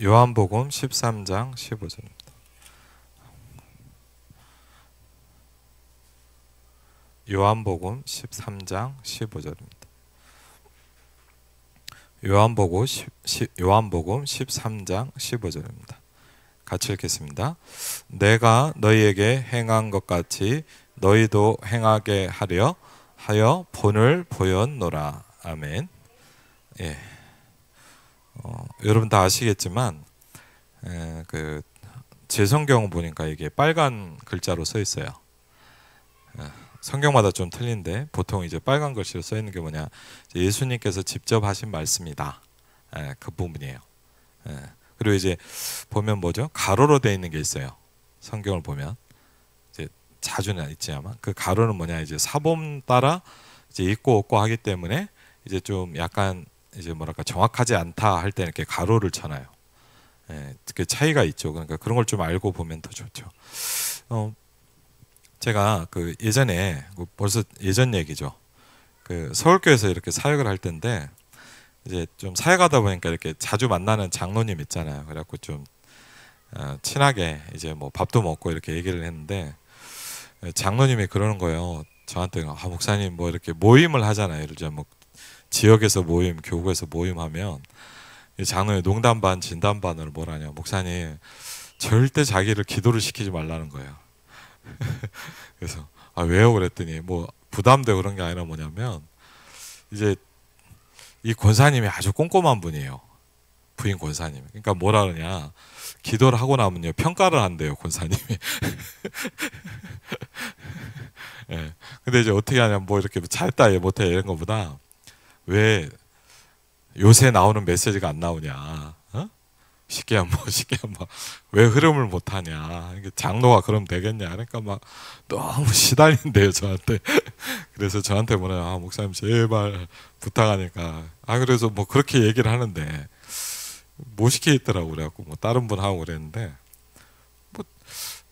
요한복음 13장 15절입니다. 요한복음 13장 15절입니다. 요한복음 13장 15절입니다. 같이 읽겠습니다. 내가 너희에게 행한 것 같이 너희도 행하게 하려 하여 본을 보였노라. 아멘. 예. 여러분 다 아시겠지만 제 성경 보니까 이게 빨간 글자로 써 있어요. 성경마다 좀 틀린데 보통 이제 빨간 글씨로 써 있는 게 뭐냐? 예수님께서 직접 하신 말씀이다. 그 부분이에요. 그리고 이제 보면 뭐죠? 가로로 되어 있는 게 있어요. 성경을 보면 이제 자주는 있지만 그 가로는 뭐냐? 이제 사본 따라 이제 있고 없고 하기 때문에 이제 좀 약간 이제 뭐랄까 정확하지 않다 할 때는 이렇게 가로를 쳐놔요. 그 차이가 있죠. 그러니까 그런 걸 좀 알고 보면 더 좋죠. 제가 그 예전에 벌써 예전 얘기죠. 그 서울교회에서 이렇게 사역을 할 때인데 이제 좀 사역하다 보니까 이렇게 자주 만나는 장로님 있잖아요. 그래갖고 좀 친하게 이제 뭐 밥도 먹고 이렇게 얘기를 했는데 장로님이 그러는 거예요. 저한테 목사님 뭐 이렇게 모임을 하잖아요. 예를 들면 뭐 지역에서 모임, 교구에서 모임하면 장로님 농담 반 진담 반으로 뭐라냐. 목사님 절대 자기를 기도를 시키지 말라는 거예요. 그래서 왜요? 그랬더니 뭐 부담되고 그런 게 아니라 뭐냐면 이제 이 권사님이 아주 꼼꼼한 분이에요. 부인 권사님. 그러니까 뭐라 그러냐. 기도를 하고 나면요 평가를 한대요 권사님이. 예. 근데 이제 어떻게 하냐면 뭐 이렇게 잘했다 못해 이런 거보다 왜 요새 나오는 메시지가 안 나오냐. 쉽게 한번 왜 흐름을 못 하냐. 장로가 그럼 되겠냐. 그러니까 막 너무 시달린대요 저한테. 그래서 저한테 뭐냐. 목사님 제발 부탁하니까. 그래서 뭐 그렇게 얘기를 하는데 못 시키겠더라고. 그래갖고 뭐 다른 분 하고 그랬는데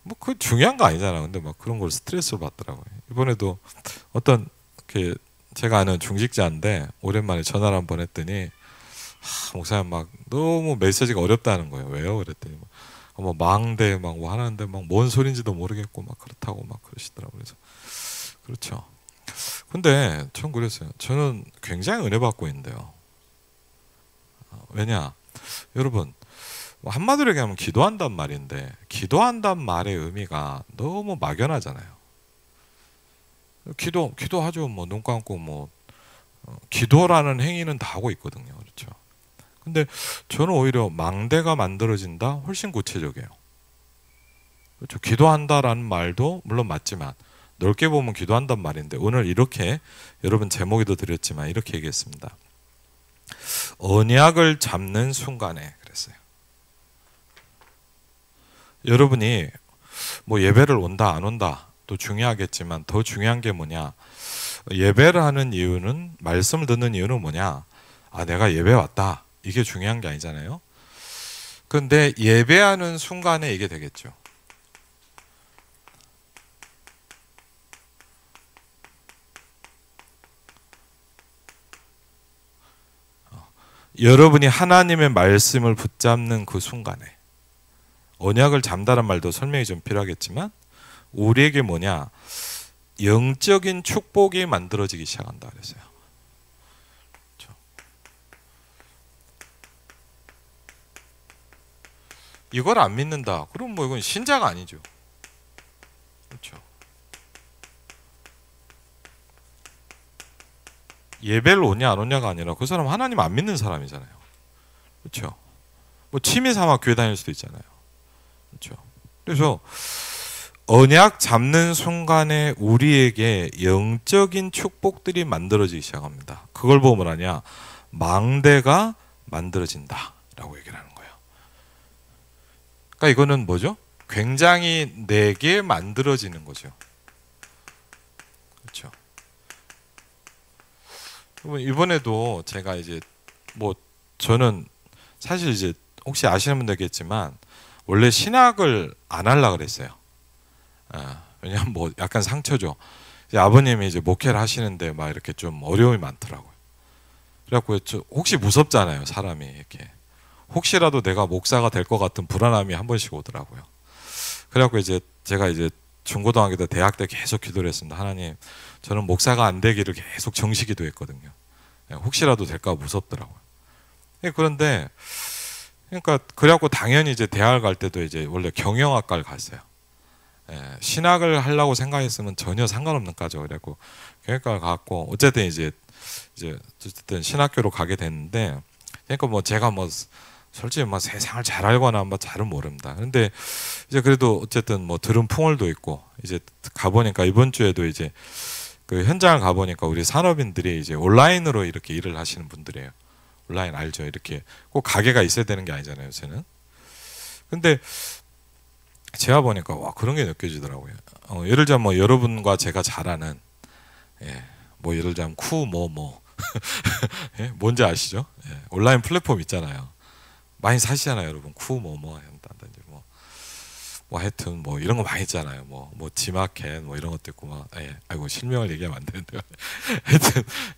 뭐 그 중요한 거 아니잖아. 근데 막 그런 걸 스트레스를 받더라고요. 이번에도 어떤 제가 아는 중직자인데 오랜만에 전화를 한번 했더니 목사님 막 너무 메시지가 어렵다는 거예요. 왜요? 그랬더니 뭐 망대 막 뭐 하는데 막 뭔 소린지도 모르겠고 막 그렇다고 막 그러시더라고요. 그래서 그렇죠. 근데 전 그랬어요. 저는 굉장히 은혜 받고 있는데요. 왜냐? 여러분 한마디로 얘기하면 기도한단 말인데 기도한단 말의 의미가 너무 막연하잖아요. 기도하죠. 뭐 눈 감고 뭐 기도라는 행위는 다 하고 있거든요. 그렇죠. 근데 저는 오히려 망대가 만들어진다 훨씬 구체적이에요. 그렇죠. 기도한다라는 말도 물론 맞지만 넓게 보면 기도한단 말인데 오늘 이렇게 여러분 제목에도 드렸지만 이렇게 얘기했습니다. 언약을 잡는 순간에 그랬어요. 여러분이 뭐 예배를 온다 안 온다 또 중요하겠지만 더 중요한 게 뭐냐. 예배를 하는 이유는 말씀을 듣는 이유는 뭐냐. 내가 예배 왔다. 이게 중요한 게 아니잖아요. 그런데 예배하는 순간에 이게 되겠죠. 여러분이 하나님의 말씀을 붙잡는 그 순간에 언약을 잠다란 말도 설명이 좀 필요하겠지만 우리에게 뭐냐 영적인 축복이 만들어지기 시작한다 그랬어요. 그렇죠. 이걸 안 믿는다. 그럼 뭐 이건 신자가 아니죠. 그렇죠. 예배를 오냐 안 오냐가 아니라 그 사람 하나님 안 믿는 사람이잖아요. 그렇죠. 뭐 취미 삼아 교회 다닐 수도 있잖아요. 그렇죠. 그래서 언약 잡는 순간에 우리에게 영적인 축복들이 만들어지기 시작합니다. 그걸 보면 뭐라냐? 망대가 만들어진다라고 얘기를 하는 거예요. 그러니까 이거는 뭐죠? 굉장히 내게 만들어지는 거죠. 그렇죠. 이번에도 제가 이제 뭐 저는 사실 이제 혹시 아시는 분들겠지만 원래 신학을 안 하려고 그랬어요. 왜냐면 뭐 약간 상처죠. 이제 아버님이 이제 목회를 하시는데 막 이렇게 좀 어려움이 많더라고요. 그래갖고 혹시 무섭잖아요. 사람이 이렇게 혹시라도 내가 목사가 될 것 같은 불안함이 한 번씩 오더라고요. 그래갖고 이제 제가 이제 중고등학교 때 대학 때 계속 기도를 했습니다. 하나님, 저는 목사가 안 되기를 계속 정시 기도했거든요. 혹시라도 될까 무섭더라고요. 그런데 그러니까 그래갖고 당연히 이제 대학을 갈 때도 이제 원래 경영학과를 갔어요. 신학을 하려고 생각했으면 전혀 상관없는 과죠. 그래갖고 경영학과를 갔고 어쨌든 이제 어쨌든 신학교로 가게 됐는데, 그러니까 뭐 제가 뭐 솔직히 뭐 세상을 잘 알거나 뭐 잘은 모릅니다. 근데 이제 그래도 어쨌든 뭐 들은 풍월도 있고, 이제 가보니까 이번 주에도 이제 그 현장을 가보니까 우리 산업인들이 이제 온라인으로 이렇게 일을 하시는 분들이에요. 온라인 알죠? 이렇게 꼭 가게가 있어야 되는 게 아니잖아요, 요새는. 근데 제가 보니까 와, 그런 게 느껴지더라고요. 예를 들자면 뭐 여러분과 제가 잘 아는, 뭐 예를 들자면 예? 뭔지 아시죠? 온라인 플랫폼 있잖아요. 많이 사시잖아요, 여러분. 한다든지 뭐 하여튼 뭐 이런 거 많이 있잖아요. 뭐 지마켓 뭐 이런 것도 있고 막, 아이고 실명을 얘기하면 안 되는데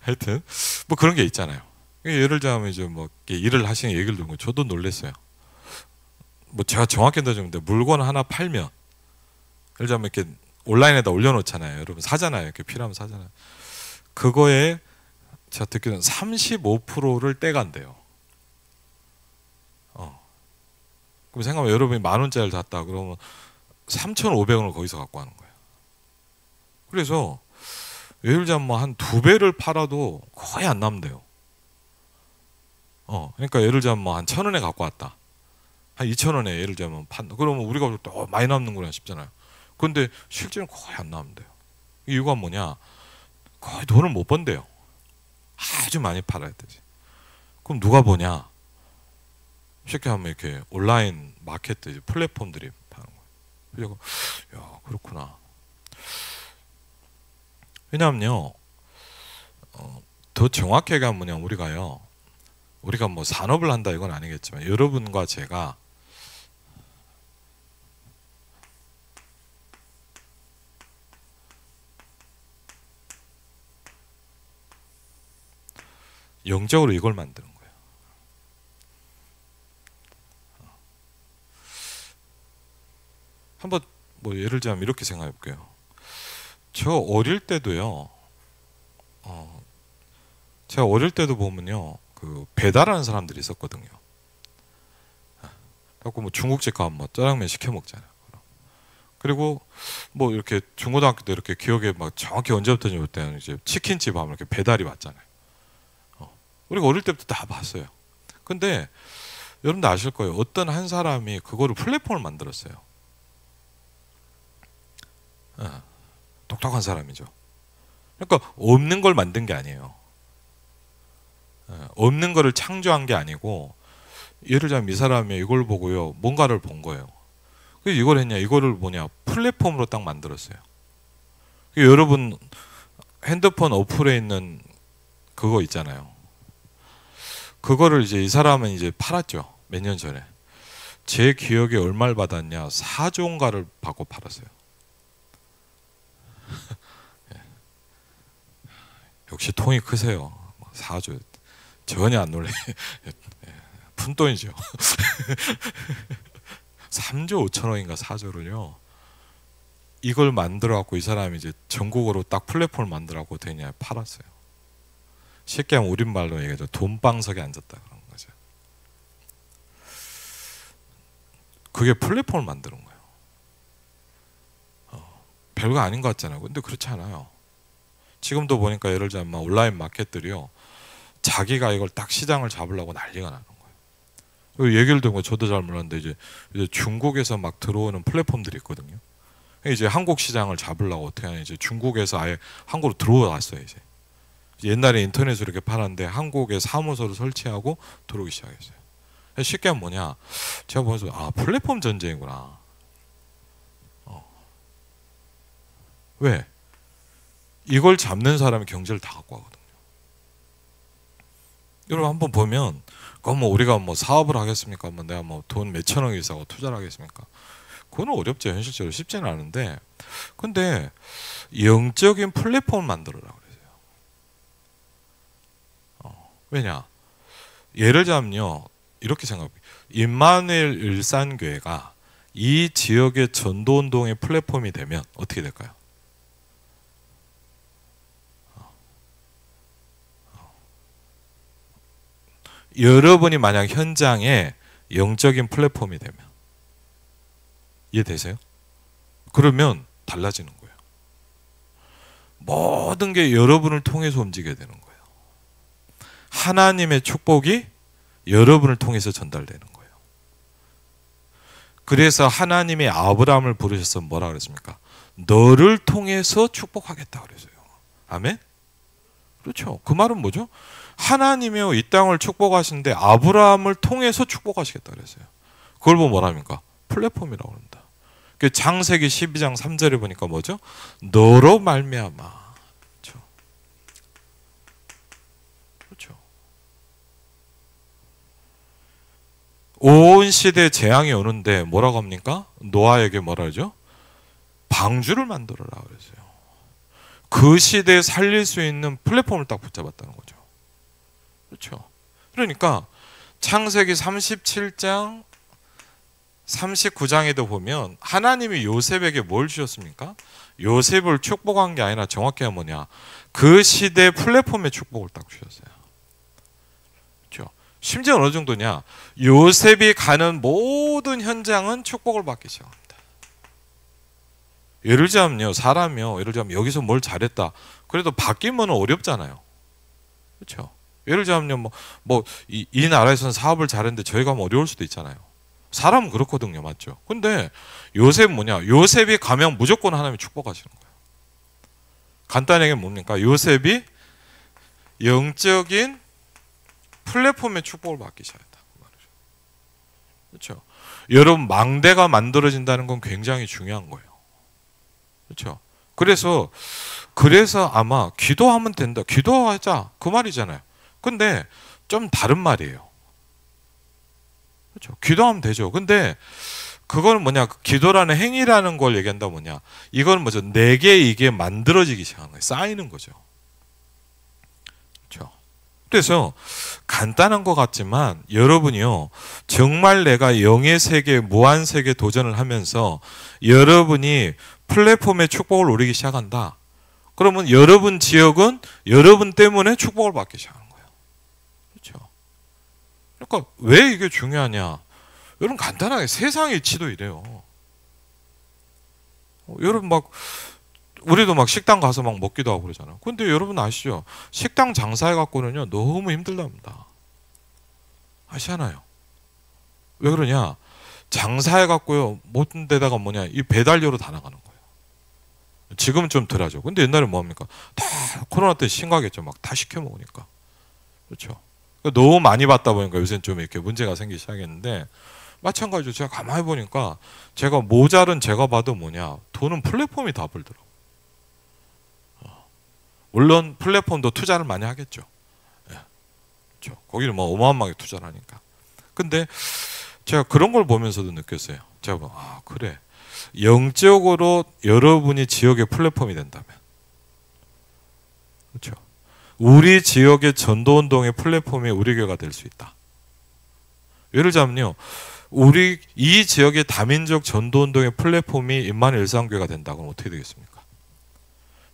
하여튼 뭐 그런 게 있잖아요. 예를 들자면 이제 뭐 일을 하시는 얘기를 듣고 저도 놀랐어요. 뭐 제가 정확히 넣어주는데 물건 하나 팔면, 예를 들자면 이렇게 온라인에다 올려놓잖아요. 여러분 사잖아요. 이렇게 필요하면 사잖아요. 그거에 제가 듣기로는 35%를 떼간대요. 그럼 생각하면 여러분이 10,000원짜리를 샀다 그러면 3,500원을 거기서 갖고 가는 거예요. 그래서 예를 들자면 뭐 한 2배를 팔아도 거의 안 남대요. 그러니까 예를 들자면 뭐 한 1,000원에 갖고 왔다. 한 2,000원에 예를 들자면 판다. 그러면 우리가 많이 남는구나 싶잖아요. 그런데 실제는 거의 안 남는데요. 이유가 뭐냐? 거의 돈을 못 번대요. 아주 많이 팔아야 되지. 그럼 누가 보냐? 쉽게 하면 이렇게 온라인 마켓 플랫폼들이 파는 거예요. 그래서 야, 그렇구나. 왜냐하면요, 더 정확하게 하면 우리가 뭐 산업을 한다 이건 아니겠지만, 여러분과 제가 영적으로 이걸 만드는 거예요. 한번 뭐 예를 들자면 이렇게 생각해 볼게요. 저 어릴 때도요, 제가 어릴 때도 보면요, 그 배달하는 사람들이 있었거든요. 그래갖고 뭐 중국집 가면 뭐 짜장면 시켜 먹잖아요. 그리고 뭐 이렇게 중고등학교 때 이렇게 기억에 막 정확히 언제부터인지 볼 때는 이제 치킨집 하면 이렇게 배달이 왔잖아요. 우리가 어릴 때부터 다 봤어요. 근데 여러분도 아실 거예요. 어떤 한 사람이 그거를 플랫폼을 만들었어요. 똑똑한 사람이죠. 그러니까 없는 걸 만든 게 아니에요. 없는 거를 창조한 게 아니고, 예를 들자면 이 사람이 이걸 보고요, 뭔가를 본 거예요. 그래서 이걸 했냐? 이거를 뭐냐? 플랫폼으로 딱 만들었어요. 여러분 핸드폰 어플에 있는 그거 있잖아요. 그거를 이제 이 사람은 이제 팔았죠. 몇 년 전에. 제 기억에 얼마를 받았냐? 4조인가를 받고 팔았어요. 역시 통이 크세요. 4조. 전혀 안 놀래. 푼돈이죠. 3조 5천원인가 4조를요. 이걸 만들어 갖고 이 사람이 이제 전국으로 딱 플랫폼을 만들어 갖고 되냐 팔았어요. 쉽게 하면 우리말로 얘기하죠. 돈방석에 앉았다 그런 거죠. 그게 플랫폼을 만드는 거예요. 별거 아닌 것 같잖아요. 근데 그렇지 않아요. 지금도 보니까 예를 들자면 온라인 마켓들이요, 자기가 이걸 딱 시장을 잡으려고 난리가 나는 거예요. 얘기를 듣고 저도 잘 몰랐는데 이제 중국에서 막 들어오는 플랫폼들이 있거든요. 이제 한국 시장을 잡으려고 어떻게 하냐, 이제 중국에서 아예 한국으로 들어왔어요. 이제 옛날에 인터넷으로 이렇게 팔았는데 한국에 사무소를 설치하고 들어오기 시작했어요. 쉽게 하면 뭐냐, 제가 보면서 플랫폼 전쟁이구나. 왜? 이걸 잡는 사람이 경제를 다 갖고 가거든요. 여러분 한번 보면, 그건 뭐 우리가 뭐 사업을 하겠습니까? 뭐 내가 뭐 돈 몇천억 있다고 투자를 하겠습니까? 그건 어렵죠. 현실적으로 쉽지는 않은데, 근데 영적인 플랫폼을 만들어라 그러세요. 왜냐? 예를 들자면요, 이렇게 생각해요. 임마누엘 일산교회가 이 지역의 전도운동의 플랫폼이 되면 어떻게 될까요? 여러분이 만약 현장에 영적인 플랫폼이 되면, 이해되세요? 그러면 달라지는 거예요. 모든 게 여러분을 통해서 움직여야 되는 거예요. 하나님의 축복이 여러분을 통해서 전달되는 거예요. 그래서 하나님이 아브라함을 부르셔서 뭐라 그랬습니까? 너를 통해서 축복하겠다 그랬어요. 아멘? 그렇죠. 그 말은 뭐죠? 하나님이요 이 땅을 축복하시는데 아브라함을 통해서 축복하시겠다 그랬어요. 그걸 보면 뭐랍니까? 플랫폼이라고 합니다. 창세기 12장 3절에 보니까 뭐죠? 너로 말미암아. 그렇죠. 그렇죠. 온 시대에 재앙이 오는데 뭐라고 합니까? 노아에게 뭐라 하죠? 방주를 만들어라 그랬어요. 그 시대에 살릴 수 있는 플랫폼을 딱 붙잡았다는 거죠. 그렇죠. 그러니까 창세기 37장 39장에도 보면 하나님이 요셉에게 뭘 주셨습니까? 요셉을 축복한 게 아니라 정확히 하면 뭐냐? 그 시대 플랫폼의 축복을 딱 주셨어요. 그렇죠. 심지어 어느 정도냐? 요셉이 가는 모든 현장은 축복을 받기 시작합니다. 예를 들자면요, 사람이요, 예를 들자면 여기서 뭘 잘했다. 그래도 바뀌면 어렵잖아요. 그렇죠. 예를 들자면요, 이 나라에서는 사업을 잘했는데 저희 가면 어려울 수도 있잖아요. 사람은 그렇거든요, 맞죠? 근데 요셉 뭐냐? 요셉이 가면 무조건 하나님이 축복하시는 거예요. 간단하게 뭡니까? 요셉이 영적인 플랫폼의 축복을 받기 시작했다. 그렇죠. 여러분 망대가 만들어진다는 건 굉장히 중요한 거예요. 그렇죠. 그래서 아마 기도하면 된다. 기도하자 그 말이잖아요. 근데 좀 다른 말이에요. 그렇죠. 기도하면 되죠. 근데 그거는 뭐냐? 기도라는 행위라는 걸 얘기한다 뭐냐? 이건 뭐죠? 내게 이게 만들어지기 시작하는 거예요. 쌓이는 거죠. 그렇죠. 그래서 간단한 것 같지만 여러분이요 정말 내가 영의 세계, 무한 세계 도전을 하면서 여러분이 플랫폼의 축복을 누리기 시작한다. 그러면 여러분 지역은 여러분 때문에 축복을 받기 시작하는 거예요. 그렇죠. 그러니까 왜 이게 중요하냐? 여러분 간단하게 세상 이치도 이래요. 여러분 우리도 식당 가서 먹기도 하고 그러잖아요. 근데 여러분 아시죠? 식당 장사해 갖고는요 너무 힘들답니다. 아시잖아요. 왜 그러냐? 장사해 갖고요 모든 데다가 이 배달료로 다 나가는 거예요. 지금은 좀 덜하죠. 근데 옛날에 뭡니까? 다 코로나 때 심각했죠. 다 시켜 먹으니까. 그렇죠. 너무 많이 받다 보니까 요새는 좀 이렇게 문제가 생기기 시작했는데 마찬가지로 제가 가만히 보니까 제가 모자른 제가 봐도 돈은 플랫폼이 다 벌더라고요. 물론 플랫폼도 투자를 많이 하겠죠. 예. 그렇죠. 거기는 어마어마하게 투자를 하니까. 근데 제가 그런 걸 보면서도 느꼈어요. 제가 그래. 영적으로 여러분이 지역의 플랫폼이 된다면, 그렇죠. 우리 지역의 전도운동의 플랫폼이 우리 교회가 될 수 있다. 예를 들자면요, 우리 이 지역의 다민족 전도운동의 플랫폼이 임마누엘 일산교회가 된다. 그럼 어떻게 되겠습니까?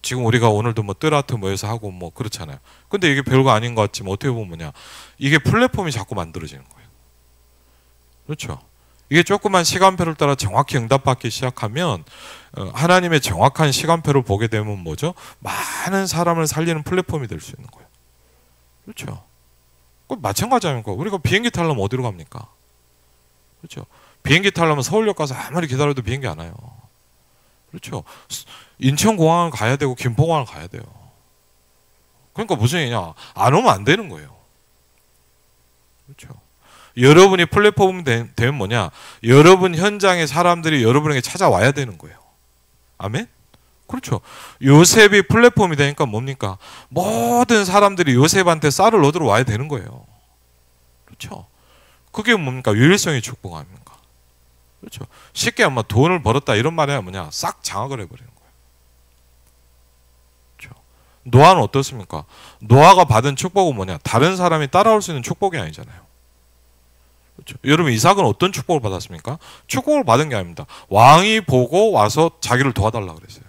지금 우리가 오늘도 뜨라트 모여서 하고 그렇잖아요. 근데 이게 별거 아닌 것 같지만 어떻게 보면 이게 플랫폼이 자꾸 만들어지는 거예요. 그렇죠. 이게 조그만 시간표를 따라 정확히 응답받기 시작하면 하나님의 정확한 시간표를 보게 되면 뭐죠? 많은 사람을 살리는 플랫폼이 될 수 있는 거예요. 그렇죠. 마찬가지 아닙니까? 우리가 비행기 타려면 어디로 갑니까? 그렇죠. 비행기 타려면 서울역 가서 아무리 기다려도 비행기 안 와요. 그렇죠. 인천공항을 가야 되고 김포공항을 가야 돼요. 그러니까 무슨 얘기냐? 안 오면 안 되는 거예요. 그렇죠. 여러분이 플랫폼이 되면 뭐냐? 여러분 현장의 사람들이 여러분에게 찾아와야 되는 거예요. 아멘? 그렇죠. 요셉이 플랫폼이 되니까 뭡니까? 모든 사람들이 요셉한테 쌀을 얻으러 와야 되는 거예요. 그렇죠. 그게 뭡니까? 유일성의 축복 아닙니까? 그렇죠. 쉽게 아마 돈을 벌었다 이런 말이 뭐냐? 싹 장악을 해버리는 거예요. 그렇죠. 노아는 어떻습니까? 노아가 받은 축복은 뭐냐? 다른 사람이 따라올 수 있는 축복이 아니잖아요. 그렇죠? 여러분 이삭은 어떤 축복을 받았습니까? 축복을 받은 게 아닙니다. 왕이 보고 와서 자기를 도와달라 그랬어요.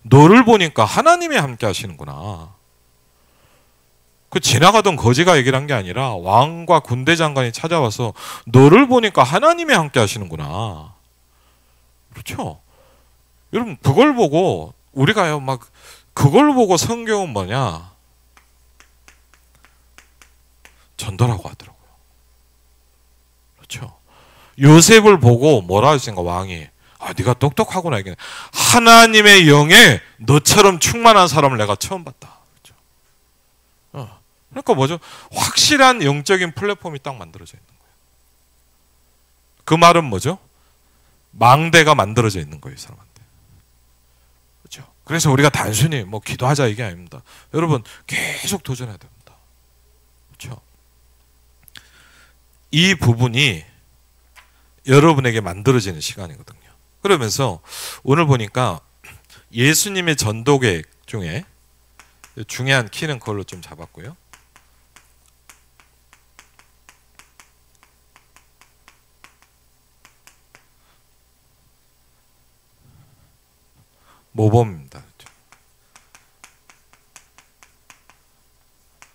너를 보니까 하나님이 함께 하시는구나. 그 지나가던 거지가 얘기를 한 게 아니라 왕과 군대 장관이 찾아와서 너를 보니까 하나님이 함께 하시는구나. 그렇죠? 여러분 그걸 보고 우리가요 막 그걸 보고 성경은 뭐냐? 전도라고 하더라고요. 그렇죠? 요셉을 보고 뭐라 했습니까? 왕이 네가 똑똑하구나. 이게 하나님의 영에 너처럼 충만한 사람을 내가 처음 봤다. 그렇죠? 그러니까 뭐죠? 확실한 영적인 플랫폼이 딱 만들어져 있는 거예요. 그 말은 뭐죠? 망대가 만들어져 있는 거예요, 이 사람한테. 그렇죠? 그래서 우리가 단순히 뭐 기도하자 이게 아닙니다. 여러분 계속 도전해야 됩니다. 그렇죠? 이 부분이 여러분에게 만들어지는 시간이거든요. 그러면서 오늘 보니까 예수님의 전도 계획 중에 중요한 키는 그걸로 좀 잡았고요. 모범입니다.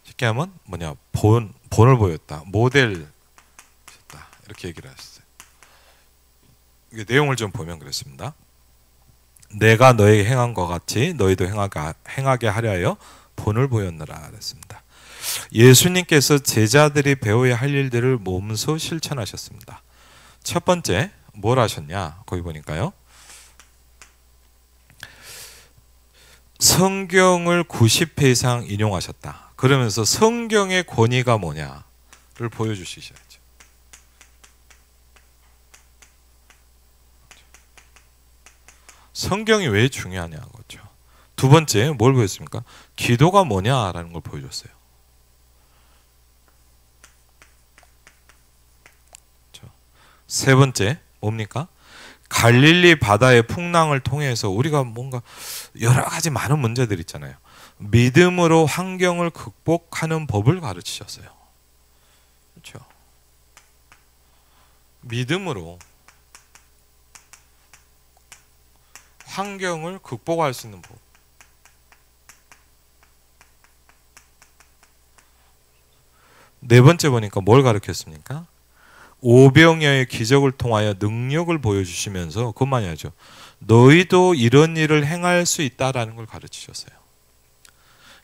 쉽게 하면 뭐냐 본을 보였다. 모델 이렇게 얘기를 하셨어요. 이게 내용을 좀 보면 그렇습니다. 내가 너에게 행한 것 같이 너희도 행하게 하려 하여 본을 보였느라 그랬습니다. 예수님께서 제자들이 배워야 할 일들을 몸소 실천하셨습니다. 첫 번째 뭘 하셨냐? 거기 보니까요. 성경을 90회 이상 인용하셨다. 그러면서 성경의 권위가 뭐냐를 보여주시셔야죠. 성경이 왜 중요하냐 거죠. 두 번째 뭘 보였습니까? 기도가 뭐냐라는 걸 보여줬어요. 그렇죠? 세 번째 뭡니까? 갈릴리 바다의 풍랑을 통해서 우리가 뭔가 여러 가지 많은 문제들 있잖아요. 믿음으로 환경을 극복하는 법을 가르치셨어요. 그렇죠? 믿음으로 환경을 극복할 수 있는 법. 네 번째 보니까 뭘 가르쳤습니까? 오병이어의 기적을 통하여 능력을 보여주시면서 그것만이 아니죠. 너희도 이런 일을 행할 수 있다라는 걸 가르치셨어요.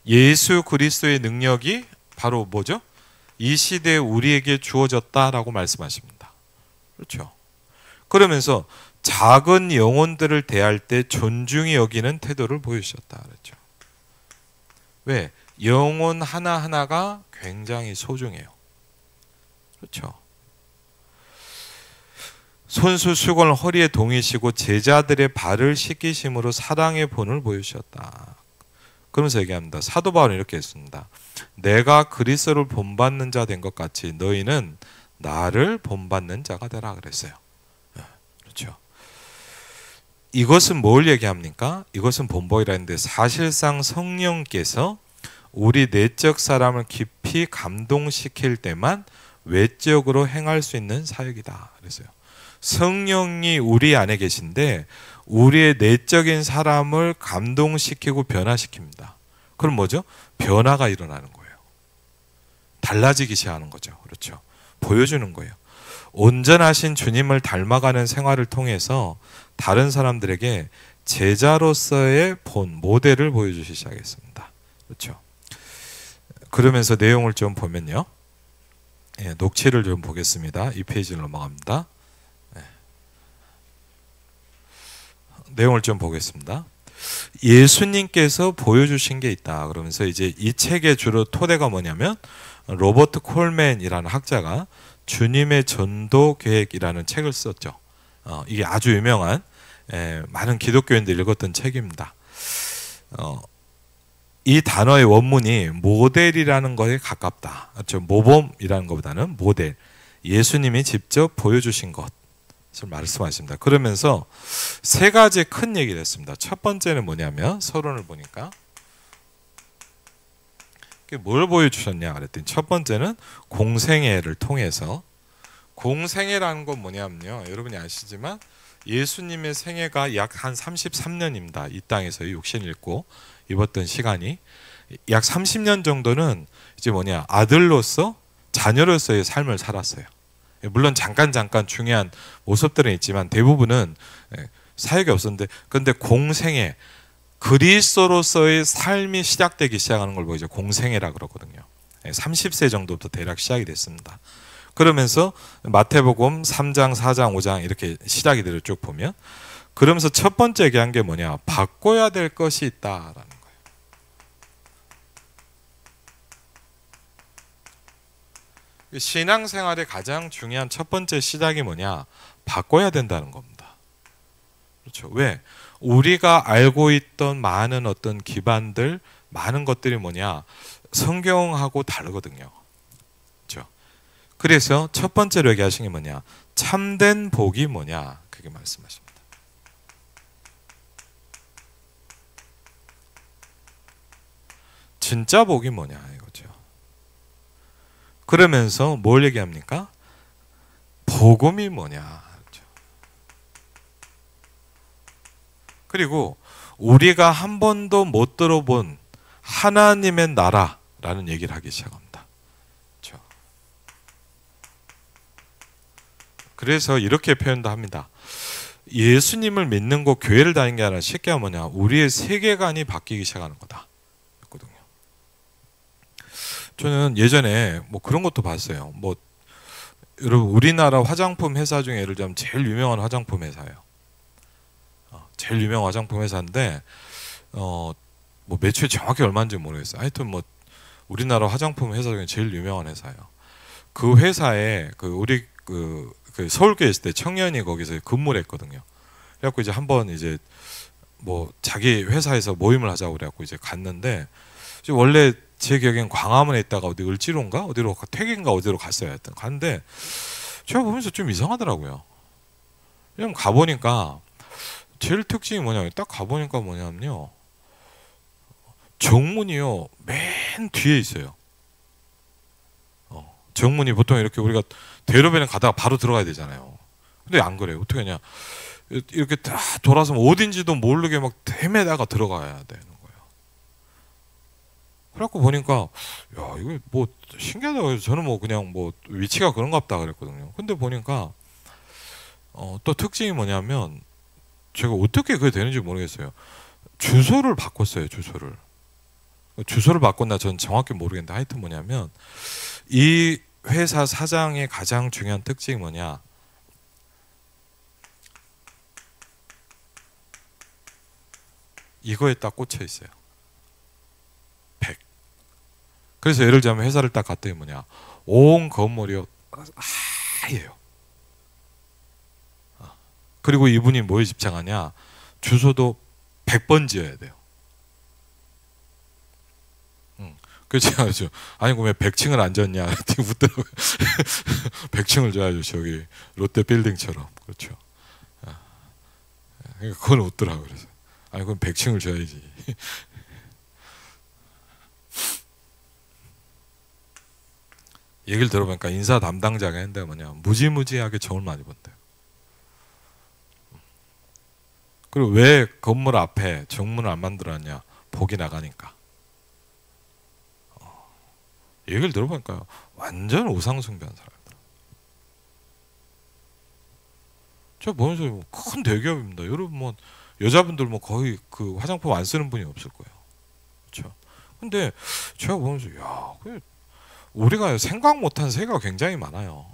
예수 그리스도의 능력이 바로 뭐죠? 이 시대에 우리에게 주어졌다라고 말씀하십니다. 그렇죠? 그러면서 작은 영혼들을 대할 때 존중히 여기는 태도를 보여주셨다 그랬죠. 왜? 영혼 하나하나가 굉장히 소중해요. 그렇죠? 손수 수건을 허리에 동이시고 제자들의 발을 씻기심으로 사랑의 본을 보여주셨다. 그러면서 얘기합니다. 사도 바울은 이렇게 했습니다. 내가 그리스도를 본받는 자 된 것 같이 너희는 나를 본받는 자가 되라 그랬어요. 그렇죠? 이것은 뭘 얘기합니까? 이것은 본보이라 했는데 사실상 성령께서 우리 내적 사람을 깊이 감동시킬 때만 외적으로 행할 수 있는 사역이다 그랬어요. 성령이 우리 안에 계신데 우리의 내적인 사람을 감동시키고 변화시킵니다. 그럼 뭐죠? 변화가 일어나는 거예요. 달라지기 시작하는 거죠. 그렇죠? 보여주는 거예요. 온전하신 주님을 닮아가는 생활을 통해서 다른 사람들에게 제자로서의 본, 모델을 보여주시기 시작했습니다. 그렇죠? 그러면서 내용을 좀 보면요. 녹취를 좀 보겠습니다. 이 페이지를 넘어갑니다. 내용을 좀 보겠습니다. 예수님께서 보여주신 게 있다. 그러면서 이제 이 책의 주로 토대가 뭐냐면 로버트 콜맨이라는 학자가 주님의 전도 계획이라는 책을 썼죠. 이게 아주 유명한 많은 기독교인들이 읽었던 책입니다. 이 단어의 원문이 모델이라는 것에 가깝다. 그렇죠? 모범이라는 것보다는 모델. 예수님이 직접 보여주신 것을 말씀하십니다. 그러면서 세 가지 큰 얘기를 했습니다. 첫 번째는 뭐냐면 서론을 보니까 뭘 보여주셨냐 그랬더니 첫 번째는 공생애를 통해서, 공생애라는 건 뭐냐면요, 여러분이 아시지만 예수님의 생애가 약 한 33년입니다. 이 땅에서 육신을 입고 입었던 시간이 약 30년 정도는 이제 뭐냐, 아들로서 자녀로서의 삶을 살았어요. 물론 잠깐 중요한 모습들은 있지만 대부분은 사역이 없었는데, 근데 공생애, 그리스도로서의 삶이 시작하는 걸 보이죠. 공생애라 그러거든요. 30세 정도부터 대략 시작이 됐습니다. 그러면서 마태복음 3장, 4장, 5장 이렇게 시작이 되어 쭉 보면, 그러면서 첫 번째 얘기한 게 뭐냐, 바꿔야 될 것이 있다라는 거예요. 신앙생활의 가장 중요한 첫 번째 시작이 뭐냐, 바꿔야 된다는 겁니다. 그렇죠. 왜? 우리가 알고 있던 많은 어떤 기반들, 많은 것들이 뭐냐, 성경하고 다르거든요. 그렇죠. 그래서 첫 번째로 얘기하신 게 뭐냐, 참된 복이 뭐냐, 그게 말씀하십니다. 진짜 복이 뭐냐 이거죠. 그러면서 뭘 얘기합니까? 복음이 뭐냐. 그리고 우리가 한 번도 못 들어본 하나님의 나라라는 얘기를 하기 시작합니다. 그렇죠? 그래서 이렇게 표현도 합니다. 예수님을 믿는 거, 교회를 다니는 게 아니라 쉽게 하면 뭐냐, 우리의 세계관이 바뀌기 시작하는 거다. 거든요. 저는 예전에 뭐 그런 것도 봤어요. 뭐 여러분, 우리나라 화장품 회사 중에 예를 들면 제일 유명한 화장품 회사예요. 제일 유명한 화장품 회사인데 뭐 매출 정확히 얼마인지 모르겠어요. 하여튼 뭐 우리나라 화장품 회사 중에 제일 유명한 회사예요. 그 회사에 우리 그 서울교회 있을 때 청년이 거기서 근무를 했거든요. 그래갖고 이제 한번 이제 뭐 자기 회사에서 모임을 하자고 그래갖고 이제 갔는데, 원래 제 기억엔 광화문에 있다가 어디 을지로인가 어디로 퇴계인가 어디로 갔어요. 하여튼 갔는데 제가 보면서 좀 이상하더라고요. 그냥 가보니까 제일 특징이 뭐냐면, 딱 가보니까 뭐냐면요, 정문이요 맨 뒤에 있어요. 정문이 보통 이렇게 우리가 대로변에 가다가 바로 들어가야 되잖아요. 근데 안 그래요. 어떻게 하냐, 이렇게 다 돌아서 어딘지도 모르게 막 헤매다가 들어가야 되는 거예요. 그래갖고 보니까 야, 이거 뭐 신기하다. 그래서 저는 뭐 그냥 뭐 위치가 그런가 보다 그랬거든요. 근데 보니까 또 특징이 뭐냐면, 제가 어떻게 그게 되는지 모르겠어요. 주소를 바꿨어요. 주소를 바꿨나 전 정확히 모르겠는데, 하여튼 뭐냐면 이 회사 사장의 가장 중요한 특징이 뭐냐, 이거에 딱 꽂혀 있어요. 100. 그래서 예를 들면 회사를 딱 갔더니 뭐냐, 온 건물이 하얘요. 그리고 이분이 뭐에 집착하냐, 주소도 100번 지어야 돼요. 그래서 제가 아니 왜 100층을 안 졌냐 묻더라고요. 100층을 줘야죠. 저기 롯데 빌딩처럼. 그렇죠. 그러니까 그건 웃더라고요. 그래서 아니 그럼 100층을 줘야지. 얘기를 들어보니까 인사 담당자가 했는데 뭐냐, 무지무지하게 정을 많이 본대요. 그리고 왜 건물 앞에 정문을 안 만들었냐, 복이 나가니까. 얘기를 들어보니까 완전 우상숭배한 사람들. 제가 보면서 큰 대기업입니다. 여러분 뭐 여자분들 뭐 거의 그 화장품 안 쓰는 분이 없을 거예요. 그렇죠? 근데 제가 보면서 야, 우리가 생각 못한 세계가 굉장히 많아요.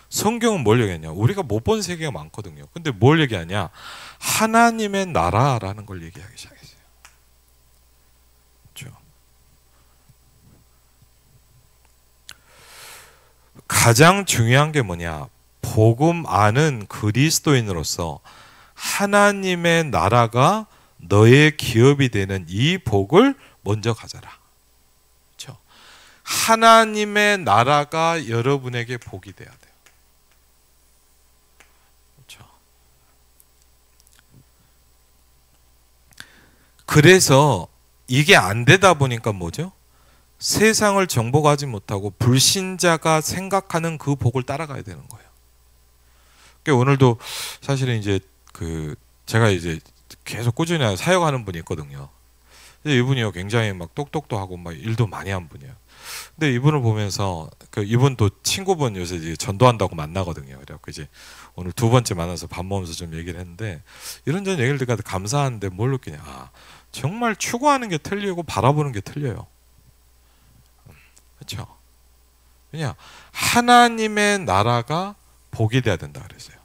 성경은 뭘 얘기하냐, 우리가 못 본 세계가 많거든요. 근데 뭘 얘기하냐, 하나님의 나라라는 걸 얘기하기 시작했어요. 그렇죠? 가장 중요한 게 뭐냐, 복음 아는 그리스도인으로서 하나님의 나라가 너의 기업이 되는 이 복을 먼저 가져라. 그렇죠? 하나님의 나라가 여러분에게 복이 돼야 돼요. 그렇죠? 그래서 이게 안 되다 보니까 뭐죠? 세상을 정복하지 못하고 불신자가 생각하는 그 복을 따라가야 되는 거예요. 그러니까 오늘도 사실은 이제 제가 이제 계속 꾸준히 사역하는 분이 있거든요. 이분이요 굉장히 막 똑똑도 하고 막 일도 많이 한 분이에요. 근데 이분을 보면서 이분도 친구분 요새 이제 전도한다고 만나거든요. 그래갖고 이제 오늘 두 번째 만나서 밥 먹으면서 좀 얘기를 했는데 이런저런 얘기를 듣고 감사한데 뭘 느끼냐? 정말 추구하는 게 틀리고 바라보는 게 틀려요. 그렇죠? 그냥 하나님의 나라가 복이 돼야 된다 그랬어요.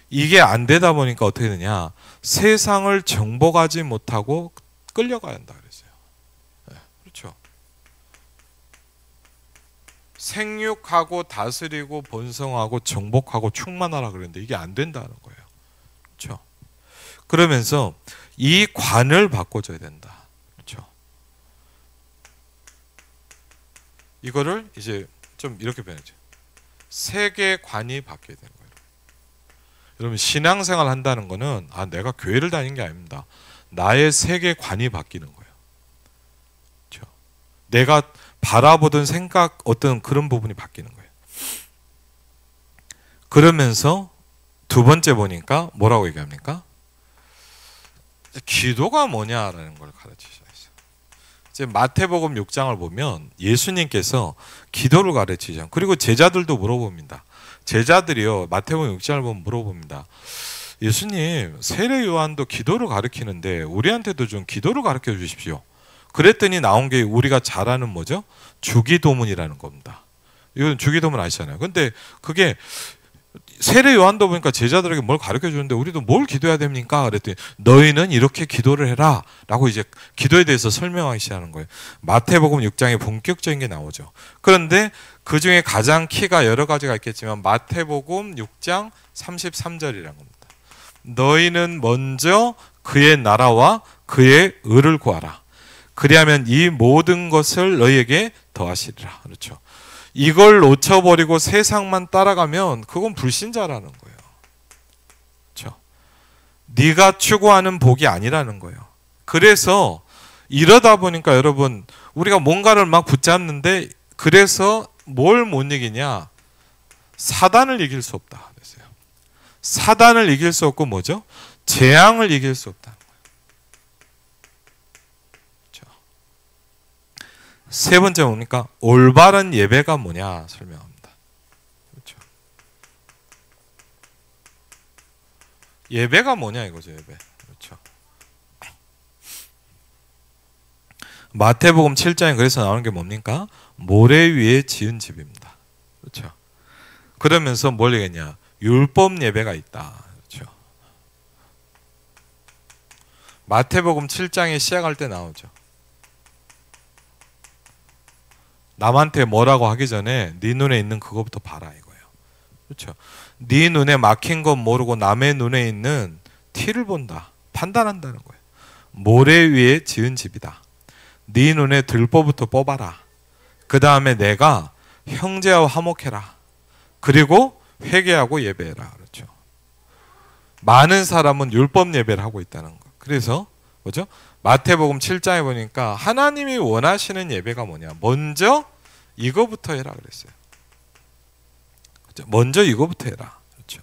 이게 안 되다 보니까 어떻게 되냐? 세상을 정복하지 못하고 끌려가야 한다 그랬어요. 네, 그렇죠. 생육하고 다스리고 번성하고 정복하고 충만하라 그랬는데 이게 안 된다는 거예요. 그렇죠. 그러면서 이 관을 바꿔줘야 된다. 그렇죠. 이거를 이제 좀 이렇게 변하죠. 세계관이 바뀌어야 되는 거예요. 여러분 신앙생활 한다는 거는 내가 교회를 다니는 게 아닙니다. 나의 세계관이 바뀌는 거예요. 그렇죠? 내가 바라보던 생각 어떤 그런 부분이 바뀌는 거예요. 그러면서 두 번째 보니까 뭐라고 얘기합니까? 기도가 뭐냐라는 걸 가르치셨어요. 이제 마태복음 6장을 보면 예수님께서 기도를 가르치죠. 그리고 제자들도 물어봅니다. 제자들이요 마태복음 6장을 보면 물어봅니다. 예수님 세례 요한도 기도를 가르치는데 우리한테도 좀 기도를 가르쳐 주십시오. 그랬더니 나온 게 우리가 잘 아는 뭐죠? 주기도문이라는 겁니다. 이건 주기도문 아시잖아요. 근데 그게 세례 요한도 보니까 제자들에게 뭘 가르쳐 주는데 우리도 뭘 기도해야 됩니까? 그랬더니 너희는 이렇게 기도를 해라 라고 이제 기도에 대해서 설명하기 시작하는 거예요. 마태복음 6장에 본격적인 게 나오죠. 그런데 그 중에 가장 키가 여러 가지가 있겠지만 마태복음 6장 33절이라는 겁니다. 너희는 먼저 그의 나라와 그의 의를 구하라. 그리하면 이 모든 것을 너희에게 더하시리라. 그렇죠. 이걸 놓쳐버리고 세상만 따라가면 그건 불신자라는 거예요. 그렇죠. 네가 추구하는 복이 아니라는 거예요. 그래서 이러다 보니까 여러분 우리가 뭔가를 막 붙잡는데 그래서 뭘 못 이기냐? 사단을 이길 수 없다. 그랬어요. 사단을 이길 수 없고 뭐죠? 재앙을 이길 수 없다. 세 번째 뭡니까? 올바른 예배가 뭐냐 설명합니다. 그렇죠. 예배가 뭐냐 이거죠, 예배. 그렇죠. 마태복음 7장에 그래서 나오는 게 뭡니까? 모래 위에 지은 집입니다. 그렇죠. 그러면서 뭘 얘기했냐? 율법 예배가 있다. 그렇죠. 마태복음 7장에 시작할 때 나오죠. 남한테 뭐라고 하기 전에 네 눈에 있는 그거부터 봐라 이거예요. 그렇죠? 네 눈에 막힌 건 모르고 남의 눈에 있는 티를 본다. 판단한다는 거예요. 모래 위에 지은 집이다. 네 눈에 들보부터 뽑아라. 그 다음에 내가 형제와 화목해라. 그리고 회개하고 예배해라. 그렇죠? 많은 사람은 율법 예배를 하고 있다는 거. 그래서 뭐죠? 마태복음 7장에 보니까 하나님이 원하시는 예배가 뭐냐? 먼저 이거부터 해라 그랬어요. 그렇죠? 먼저 이거부터 해라. 그렇죠?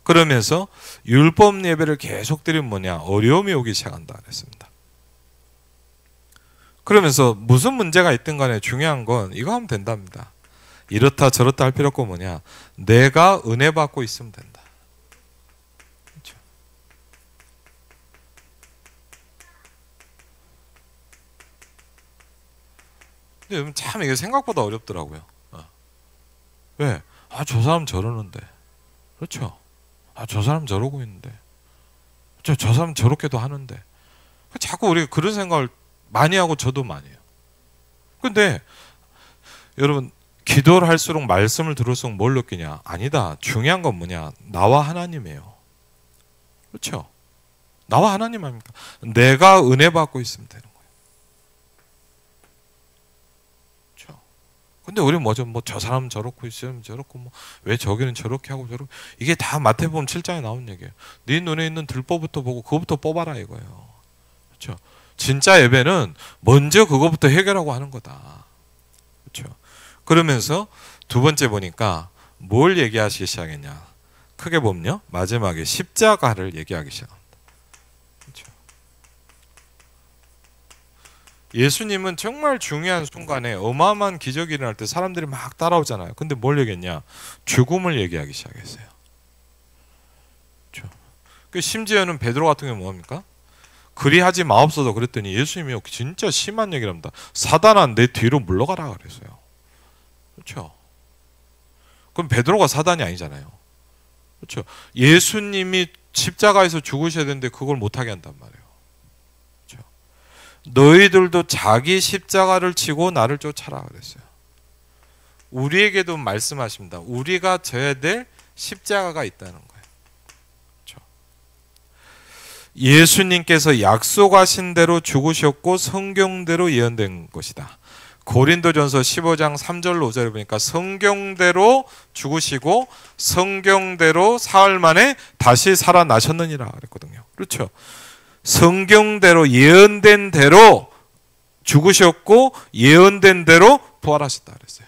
그러면서 율법 예배를 계속 드리면 뭐냐? 어려움이 오기 시작한다 그랬습니다. 그러면서 무슨 문제가 있든 간에 중요한 건 이거 하면 된답니다. 이렇다 저렇다 할 필요 없고 뭐냐? 내가 은혜 받고 있으면 된다. 그렇죠? 근데 참 이게 생각보다 어렵더라고요. 왜? 저 사람 저러는데. 그렇죠? 저 사람 저러고 있는데. 저 사람 저렇게도 하는데. 자꾸 우리가 그런 생각을 많이 하고 저도 많이 해요. 근데 여러분 기도를 할수록 말씀을 들을수록 뭘 느끼냐? 아니다. 중요한 건 뭐냐? 나와 하나님이에요. 그렇죠? 나와 하나님 아닙니까? 내가 은혜 받고 있으면 되는 거예요. 그렇죠? 근데 우리 뭐죠? 뭐 저 사람 저렇고 있으면 저렇고 뭐 왜 저기는 저렇게 하고 저렇게 이게 다 마태복음 7장에 나온 얘기예요. 네 눈에 있는 들보부터 보고 그거부터 뽑아라 이거예요. 그렇죠? 진짜 예배는 먼저 그것부터 해결하고 하는 거다. 그렇죠? 그러면서 두 번째 보니까 뭘 얘기하시기 시작했냐? 크게 보면요, 마지막에 십자가를 얘기하기 시작합니다. 그렇죠? 예수님은 정말 중요한 순간에 어마어마한 기적이 일어날 때 사람들이 막 따라오잖아요. 근데 뭘 얘기했냐? 죽음을 얘기하기 시작했어요. 그렇죠? 심지어는 베드로 같은 경우 뭡니까? 그리하지 마옵소서 그랬더니 예수님이 진짜 심한 얘기를 합니다. 사단아 내 뒤로 물러가라 그랬어요. 그렇죠? 그럼 베드로가 사단이 아니잖아요. 그렇죠? 예수님이 십자가에서 죽으셔야 되는데 그걸 못하게 한단 말이에요. 그렇죠? 너희들도 자기 십자가를 지고 나를 쫓아라 그랬어요. 우리에게도 말씀하십니다. 우리가 져야 될 십자가가 있다는 거예요. 그렇죠? 예수님께서 약속하신 대로 죽으셨고 성경대로 예언된 것이다. 고린도전서 15장 3절로 5절에 보니까 성경대로 죽으시고 성경대로 사흘 만에 다시 살아나셨느니라 그랬거든요. 그렇죠? 성경대로 예언된 대로 죽으셨고 예언된 대로 부활하셨다 그랬어요.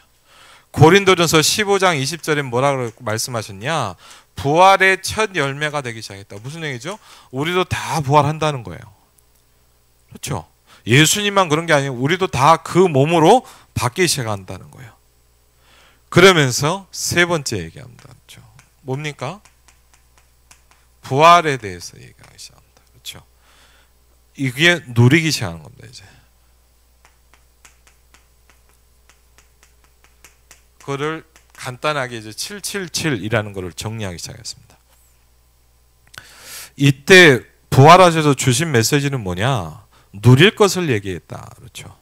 고린도전서 15장 20절에 뭐라고 말씀하셨냐? 부활의 첫 열매가 되기 시작했다. 무슨 얘기죠? 우리도 다 부활한다는 거예요. 그렇죠? 예수님만 그런 게 아니고 우리도 다 그 몸으로 바뀌기 시작한다는 거예요. 그러면서 세 번째 얘기합니다. 그렇죠? 뭡니까? 부활에 대해서 얘기하기 시작합니다. 그렇죠? 이게 누리기 시작하는 겁니다. 이제 그거를 간단하게 이제 777이라는 것을 정리하기 시작했습니다. 이때 부활하셔서 주신 메시지는 뭐냐? 누릴 것을 얘기했다. 그렇죠?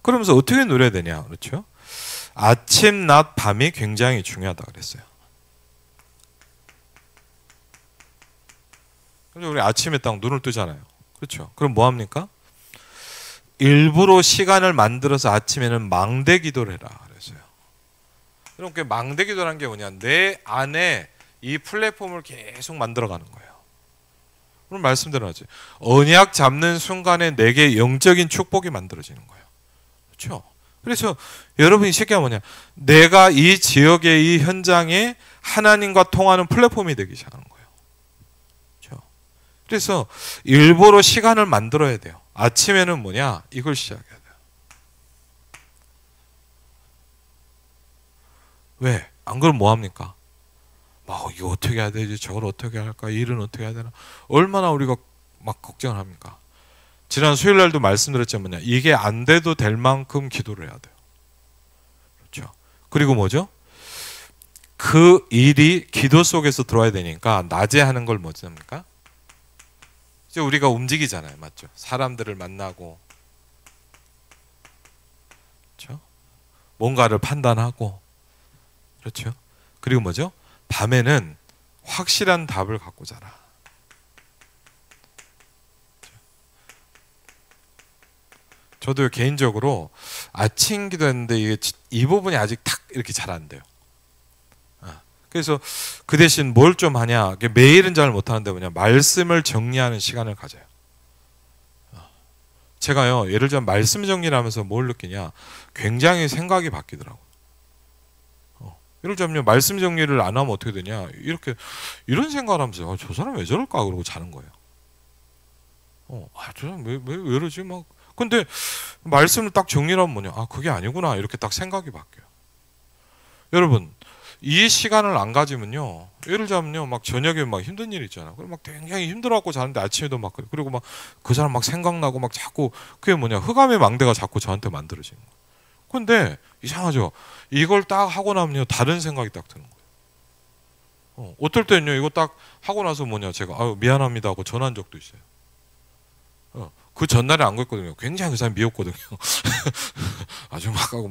그러면서 어떻게 누려야 되냐? 그렇죠? 아침, 낮, 밤이 굉장히 중요하다 그랬어요. 우리 아침에 딱 눈을 뜨잖아요. 그렇죠? 그럼 뭐 합니까? 일부러 시간을 만들어서 아침에는 망대 기도를 해라 그랬어요. 그럼 그 망대 기도라는 게 뭐냐? 내 안에 이 플랫폼을 계속 만들어가는 거예요. 오늘 말씀드렸지. 언약 잡는 순간에 내게 영적인 축복이 만들어지는 거예요. 그렇죠? 그래서 여러분이 쉽게 뭐냐? 내가 이 지역의 이 현장에 하나님과 통하는 플랫폼이 되기 시작하는 거예요. 그렇죠? 그래서 일부러 시간을 만들어야 돼요. 아침에는 뭐냐? 이걸 시작해야 돼요. 왜? 안 그러면 뭐 합니까? 이거 어떻게 해야 되지? 저걸 어떻게 할까? 일은 어떻게 해야 되나? 얼마나 우리가 막 걱정을 합니까? 지난 수요일 날도 말씀드렸지만 이게 안 돼도 될 만큼 기도를 해야 돼요. 그렇죠? 그리고 뭐죠? 그 일이 기도 속에서 들어와야 되니까 낮에 하는 걸 뭐지 합니까? 이제 우리가 움직이잖아요. 맞죠? 사람들을 만나고 그렇죠? 뭔가를 판단하고 그렇죠? 그리고 뭐죠? 밤에는 확실한 답을 갖고 자라. 저도 개인적으로 아침 기도했는데 이 부분이 아직 탁 이렇게 잘 안 돼요. 그래서 그 대신 뭘 좀 하냐? 매일은 잘 못하는데 뭐냐? 말씀을 정리하는 시간을 가져요. 제가요, 예를 들면 말씀 정리를 하면서 뭘 느끼냐? 굉장히 생각이 바뀌더라고요. 예를 들면 말씀 정리를 안 하면 어떻게 되냐? 이런 생각을 하면서 저 사람 왜 저럴까? 그러고 자는 거예요. 저 사람 왜 이러지? 막 근데 말씀을 딱 정리를 하면 뭐냐? 그게 아니구나. 이렇게 딱 생각이 바뀌어요. 여러분, 이 시간을 안 가지면요. 예를 들면요. 막 저녁에 막 힘든 일 있잖아요. 그럼 막 굉장히 힘들어갖고 자는데 아침에도 막 그리고 막 그 사람 막 생각나고 막 자꾸 그게 뭐냐? 흑암의 망대가 자꾸 저한테 만들어지는 거예요. 근데 이상하죠. 이걸 딱 하고 나면요. 다른 생각이 딱 드는 거예요. 어떨 때는요. 이거 딱 하고 나서 뭐냐? 제가 미안합니다 하고 전화한 적도 있어요. 그 전날에 안 그랬거든요. 굉장히 그 사람이 미웠거든요. 아주 막 하고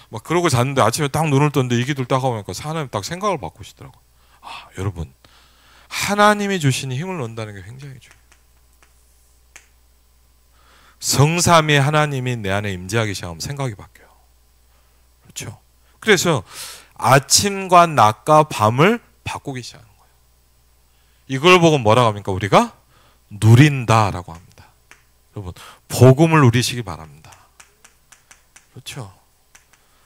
막 그러고 잤는데 아침에 딱 눈을 떴는데 이 기도를 딱 하고 나니까 하나님 딱 생각을 바꾸시더라고요. 여러분, 하나님이 주시는 힘을 얻는다는 게 굉장히 중요해요. 성삼위 하나님이 내 안에 임재하기 시작하면 생각이 바뀌어요. 그렇죠? 그래서 아침과 낮과 밤을 바꾸기 시작하는 거예요. 이걸 보고 뭐라고 합니까? 우리가 누린다라고 합니다. 여러분, 복음을 누리시기 바랍니다. 그렇죠?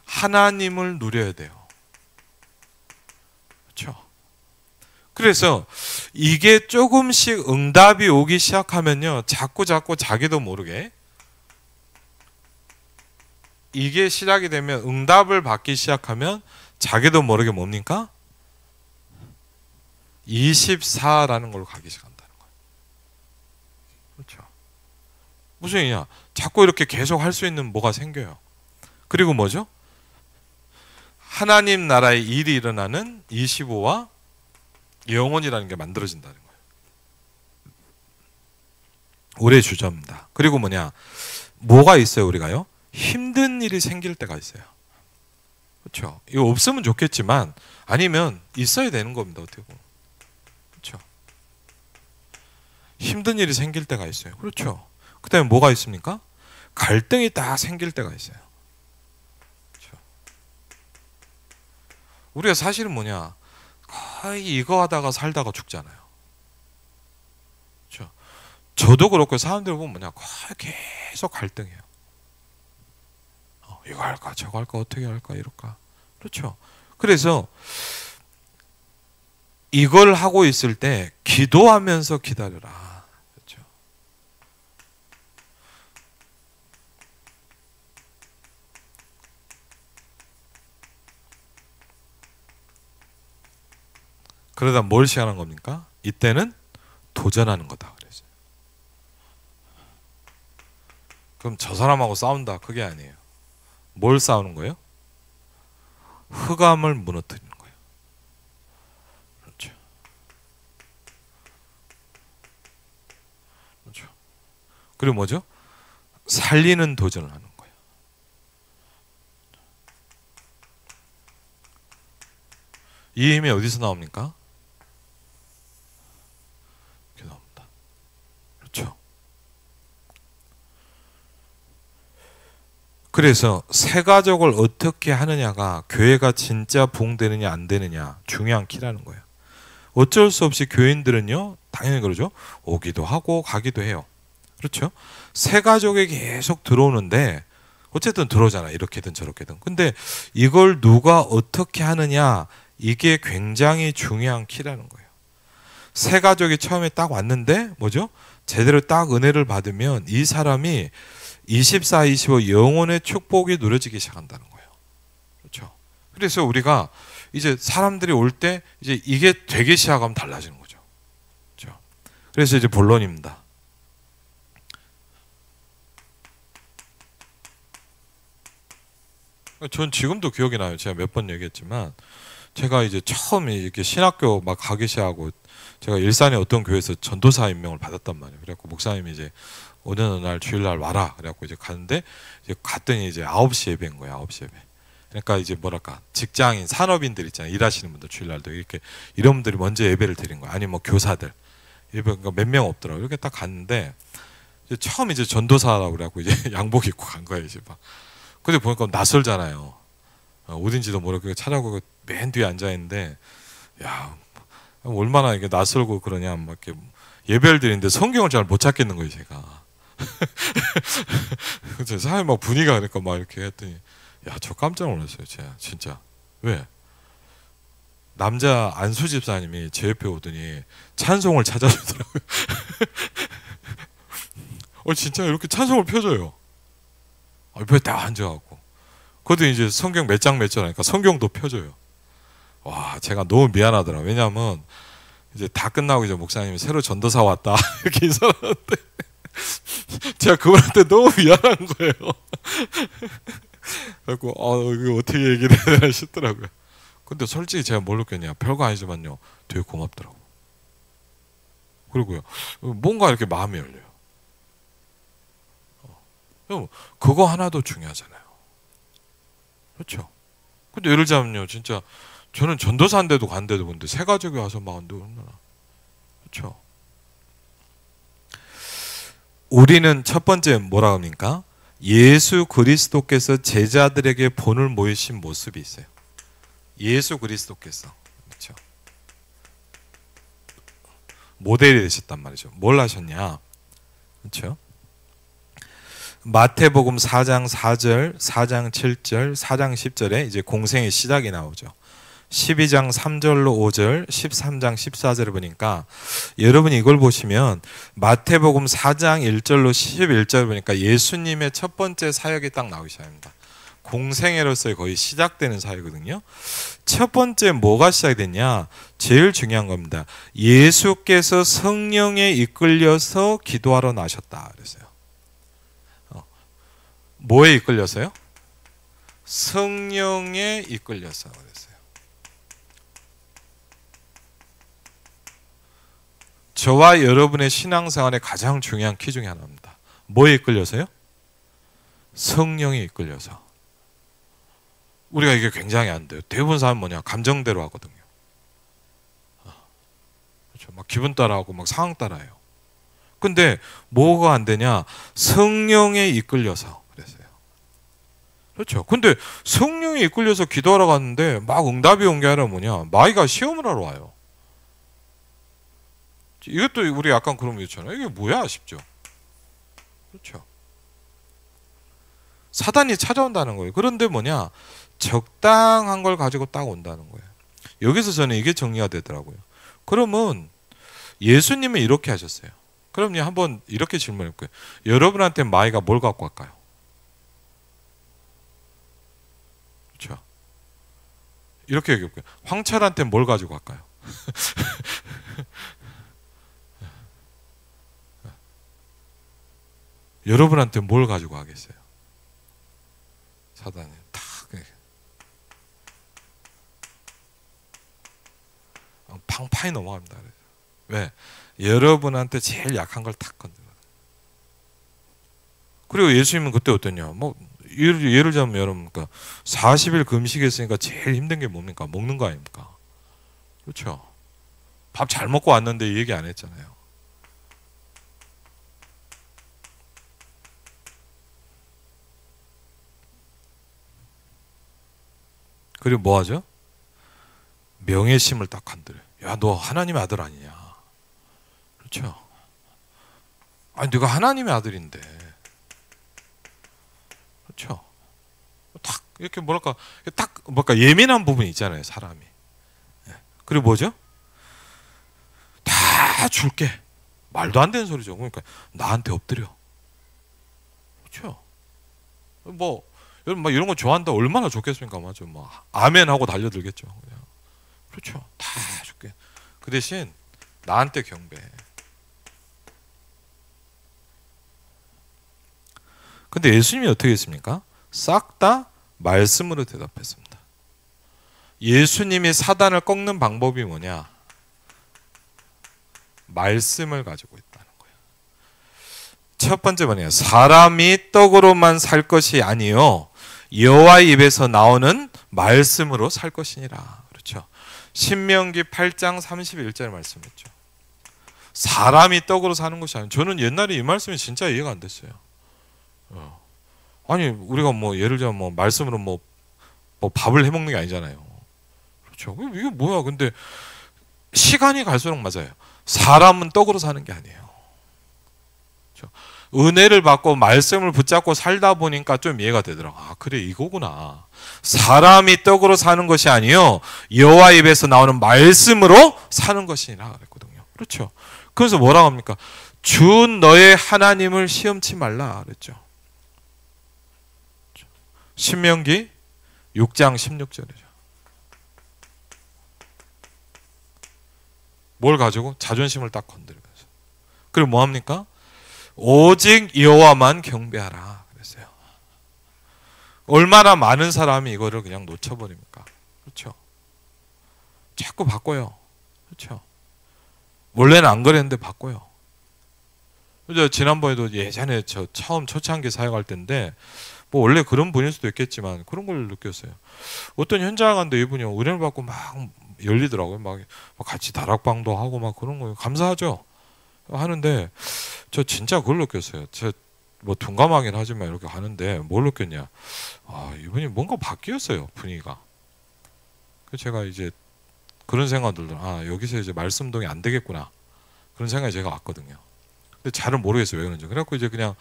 하나님을 누려야 돼요. 그렇죠? 그래서 이게 조금씩 응답이 오기 시작하면요, 자꾸 자기도 모르게 이게 시작이 되면, 응답을 받기 시작하면 자기도 모르게 뭡니까? 24라는 걸로 가기 시작한다는 거예요. 그렇죠? 무슨 얘기냐? 자꾸 이렇게 계속 할 수 있는 뭐가 생겨요. 그리고 뭐죠? 하나님 나라의 일이 일어나는 25와 영혼이라는 게 만들어진다는 거예요. 올해 주저입니다. 그리고 뭐가 있어요, 우리가요? 힘든 일이 생길 때가 있어요. 그렇죠? 이거 없으면 좋겠지만 아니면 있어야 되는 겁니다, 어떻게 보면. 그렇죠? 힘든 일이 생길 때가 있어요. 그렇죠? 그다음에 뭐가 있습니까? 갈등이 딱 생길 때가 있어요. 그렇죠? 우리가 사실은 거의 이거 하다가 살다가 죽잖아요. 그렇죠? 저도 그렇고 사람들 보면 거의 계속 갈등해요. 이거 할까 저거 할까 어떻게 할까 이럴까. 그렇죠? 그래서 이걸 하고 있을 때 기도하면서 기다려라. 그렇죠? 그러다 뭘 시작하는 겁니까? 이때는 도전하는 거다 그랬어요. 그럼 저 사람하고 싸운다 그게 아니에요. 뭘 싸우는 거예요? 흑암을 무너뜨리는 거예요. 그렇죠. 그렇죠. 그리고 뭐죠? 살리는 도전을 하는 거예요. 이 힘이 어디서 나옵니까? 이렇게 나옵니다. 그렇죠. 그래서 새 가족을 어떻게 하느냐가 교회가 진짜 부흥되느냐 안 되느냐 중요한 키라는 거예요. 어쩔 수 없이 교인들은요, 당연히 그러죠. 오기도 하고 가기도 해요. 그렇죠? 새 가족에 계속 들어오는데 어쨌든 들어오잖아. 이렇게든 저렇게든. 근데 이걸 누가 어떻게 하느냐, 이게 굉장히 중요한 키라는 거예요. 새 가족이 처음에 딱 왔는데 뭐죠? 제대로 딱 은혜를 받으면 이 사람이 24, 25 영혼의 축복이 누려지기 시작한다는 거예요. 그렇죠? 그래서 우리가 이제 사람들이 올 때 이제 이게 되기 시작하면 달라지는 거죠. 그렇죠? 그래서 이제 본론입니다. 전 지금도 기억이 나요. 제가 몇 번 얘기했지만 제가 이제 처음에 이렇게 신학교 막 가기 시작하고 제가 일산의 어떤 교회에서 전도사 임명을 받았단 말이에요. 그래갖고 목사님이 이제 어느 날 주일날 와라. 그래갖고 이제 갔는데 이제 갔더니 이제 9시 예배인 거야. 9시 예배. 그러니까 이제 뭐랄까 직장인 산업인들 있잖아요. 일하시는 분들 주일날도 이렇게 이런 분들이 먼저 예배를 드린 거야. 아니 뭐 교사들 예배 그러니까 몇 명 없더라고. 이렇게 딱 갔는데 이제 처음 이제 전도사라고 그래갖고 이제 양복 입고 간 거예요. 이제 막. 근데 보니까 낯설잖아요. 어딘지도 모르고 찾아보고 맨 뒤에 앉아 있는데 야 얼마나 이게 낯설고 그러냐 막 이렇게 예배를 드리는데 성경을 잘 못 찾겠는 거예요. 제가. 그래서 사람이 막 분위기가 그러니까 막 이렇게 했더니 야, 저 깜짝 놀랐어요. 제가 진짜. 왜? 남자 안수 집사님이 제 옆에 오더니 찬송을 찾아주더라고요. 진짜 이렇게 찬송을 펴줘요. 옆에 딱 앉아갖고. 그것도 이제 성경 몇 장 몇 절 하니까 성경도 펴줘요. 와, 제가 너무 미안하더라. 왜냐면 이제 다 끝나고 이제 목사님이 새로 전도사 왔다 이렇게 인사하는데 제가 그분한테 너무 미안한 거예요. 그래갖고 이거 어떻게 얘기를 해야 되나 싶더라고요. 근데 솔직히 제가 뭘 느꼈냐, 별거 아니지만요 되게 고맙더라고. 그리고요 뭔가 이렇게 마음이 열려요. 그거 하나도 중요하잖아요. 그렇죠? 근데 예를 들자면요, 진짜 저는 전도사인데도 간데도 근데 새 가족이 와서 막 얼마나. 그렇죠? 우리는 첫 번째 뭐라 합니까? 예수 그리스도께서 제자들에게 본을 모이신 모습이 있어요. 예수 그리스도께서. 그렇죠? 모델이 되셨단 말이죠. 뭘 하셨냐? 그렇죠? 마태복음 4장 4절, 4장 7절, 4장 10절에 이제 공생의 시작이 나오죠. 12장 3절로 5절, 13장 14절을 보니까 여러분이 이걸 보시면 마태복음 4장 1절로 11절을 보니까 예수님의 첫 번째 사역이 딱 나오기 시작합니다. 공생애로서의 거의 시작되는 사역이거든요. 첫 번째 뭐가 시작이 됐냐? 제일 중요한 겁니다. 예수께서 성령에 이끌려서 기도하러 나셨다 그랬어요. 뭐에 이끌려서요? 성령에 이끌려서 그랬어요. 저와 여러분의 신앙생활의 가장 중요한 키 중에 하나입니다. 뭐에 이끌려서요? 성령에 이끌려서. 우리가 이게 굉장히 안 돼요. 대부분 사람은 뭐냐? 감정대로 하거든요. 그렇죠. 막 기분 따라하고 막 상황 따라해요. 근데 뭐가 안 되냐? 성령에 이끌려서 그랬어요. 그렇죠. 근데 성령에 이끌려서 기도하러 갔는데 막 응답이 온 게 아니라 뭐냐? 마귀가 시험을 하러 와요. 이것도 우리 약간 그런 거 있잖아요. 이게 뭐야 싶죠. 그렇죠. 사단이 찾아온다는 거예요. 그런데 뭐냐? 적당한 걸 가지고 딱 온다는 거예요. 여기서 저는 이게 정리가 되더라고요. 그러면 예수님은 이렇게 하셨어요. 그럼요, 한번 이렇게 질문해 볼게요. 여러분한테 마귀가 뭘 갖고 갈까요? 그렇죠. 이렇게 얘기해 볼게요. 황철한테 뭘 가지고 갈까요? 여러분한테 뭘 가지고 가겠어요? 사단이 탁 팡팡이 넘어갑니다. 왜? 여러분한테 제일 약한 걸 탁 건드려요. 그리고 예수님은 그때 어땠냐? 뭐 예를 들자면 여러분, 그러니까 40일 금식했으니까 제일 힘든 게 뭡니까? 먹는 거 아닙니까? 그렇죠. 밥 잘 먹고 왔는데 이 얘기 안 했잖아요. 그리고 뭐 하죠? 명예심을 딱 건드려요. 야, 너 하나님의 아들 아니냐? 그렇죠. 아니, 네가 하나님의 아들인데. 그렇죠. 딱 이렇게 뭐랄까, 딱 뭐랄까 예민한 부분이 있잖아요, 사람이. 그리고 뭐죠? 다 줄게. 말도 안 되는 소리죠. 그러니까 나한테 엎드려. 그렇죠. 뭐 여러분 막 이런 거 좋아한다 얼마나 좋겠습니까, 맞죠? 뭐 아멘 하고 달려들겠죠. 그냥. 그렇죠. 다 줄게. 그 대신 나한테 경배해. 근데 예수님이 어떻게 했습니까? 싹 다 말씀으로 대답했습니다. 예수님이 사단을 꺾는 방법이 뭐냐? 말씀을 가지고 있다는 거예요. 첫 번째 뭐냐? 사람이 떡으로만 살 것이 아니요 여호와의 입에서 나오는 말씀으로 살 것이니라. 그렇죠. 신명기 8장 31절 말씀했죠. 사람이 떡으로 사는 것이 아니에요. 저는 옛날에 이 말씀이 진짜 이해가 안 됐어요. 아니 우리가 뭐 예를 들면 뭐 말씀으로 뭐 밥을 해 먹는 게 아니잖아요. 그렇죠. 이게 뭐야? 근데 시간이 갈수록 맞아요. 사람은 떡으로 사는 게 아니에요. 그렇죠? 은혜를 받고 말씀을 붙잡고 살다 보니까 좀 이해가 되더라고. 아, 그래 이거구나. 사람이 떡으로 사는 것이 아니요 여호와 입에서 나오는 말씀으로 사는 것이라 그랬거든요. 그렇죠. 그래서 뭐라고 합니까? 주 너의 하나님을 시험치 말라 그랬죠. 신명기 6장 16절이죠. 뭘 가지고? 자존심을 딱 건드리면서. 그리고 뭐 합니까? 오직 여호와만 경배하라 그랬어요. 얼마나 많은 사람이 이거를 그냥 놓쳐버립니까? 그렇죠. 자꾸 바꿔요. 그렇죠. 원래는 안 그랬는데 바꿔요. 지난번에도 예전에 저 처음 초창기 사역할 때인데 뭐 원래 그런 분일 수도 있겠지만 그런 걸 느꼈어요. 어떤 현장 갔는데 이분이 은혜를 받고 막 열리더라고요. 막 같이 다락방도 하고 막 그런 거 감사하죠. 하는데 저 진짜 그걸 느꼈어요. 저 뭐 둔감하긴 하지만 이렇게 하는데 뭘 느꼈냐? 아, 이분이 뭔가 바뀌었어요, 분위기가. 그 제가 이제 그런 생각 들더라. 아, 여기서 이제 말씀동이 안 되겠구나. 그런 생각이 제가 왔거든요. 근데 잘은 모르겠어요 왜 그런지. 그래갖고 이제 그냥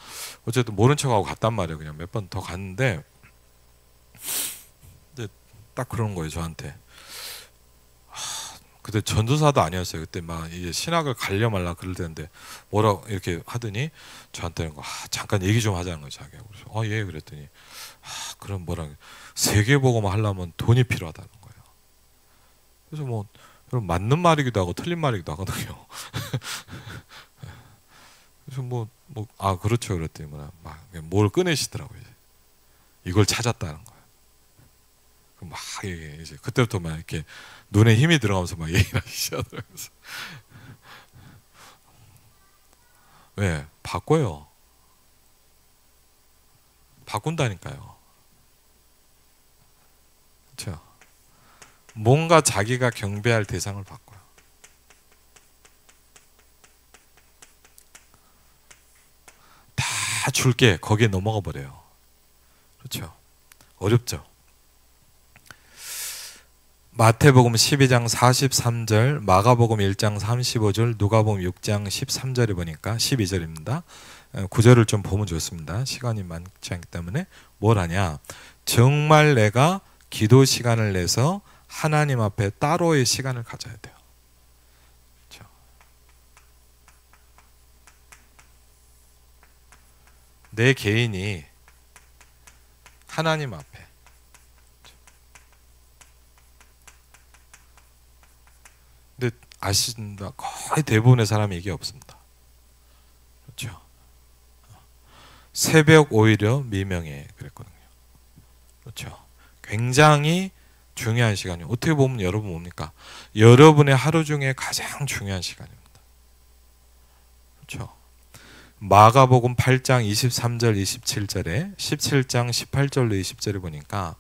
어쨌든 모른 척하고 갔단 말이에요. 그냥 몇 번 더 갔는데 이제 딱 그러는 거예요 저한테. 그때 전도사도 아니었어요. 그때 막 이제 신학을 갈려 말라 그럴 때인데 뭐라 이렇게 하더니 저한테는 잠깐 얘기 좀 하자는 거예요 자기가. 그래서 예 그랬더니 그럼 뭐라 세계복음을 하려면 돈이 필요하다는 거예요. 그래서 뭐 여러분 맞는 말이기도 하고 틀린 말이기도 하거든요. 그래서 그렇죠 그랬더니 뭘 꺼내시더라고요. 이걸 찾았다는 거예요. 막 이제 그때부터 막 이렇게 눈에 힘이 들어가면서 막 얘기를 하기 시작하더라고요. 왜? 바꿔요. 바꾼다니까요. 그렇죠? 뭔가 자기가 경배할 대상을 바꿔요. 다 줄게 거기에 넘어가 버려요. 그렇죠? 어렵죠? 마태복음 12장 43절, 마가복음 1장 35절, 누가복음 6장 13절에 보니까 12절입니다. 9절을 좀 보면 좋습니다. 시간이 많지 않기 때문에 뭘 하냐? 정말 내가 기도 시간을 내서 하나님 앞에 따로의 시간을 가져야 돼요. 그렇죠? 내 개인이 하나님 앞에 근데 아신다 거의 대부분의 사람이 이게 없습니다. 그렇죠? 새벽 오히려 미명에 그랬거든요. 그렇죠? 굉장히 중요한 시간이에요. 어떻게 보면 여러분 뭡니까? 여러분의 하루 중에 가장 중요한 시간입니다. 그렇죠? 마가복음 8장 23절 27절에 17장 18절로 20절에 보니까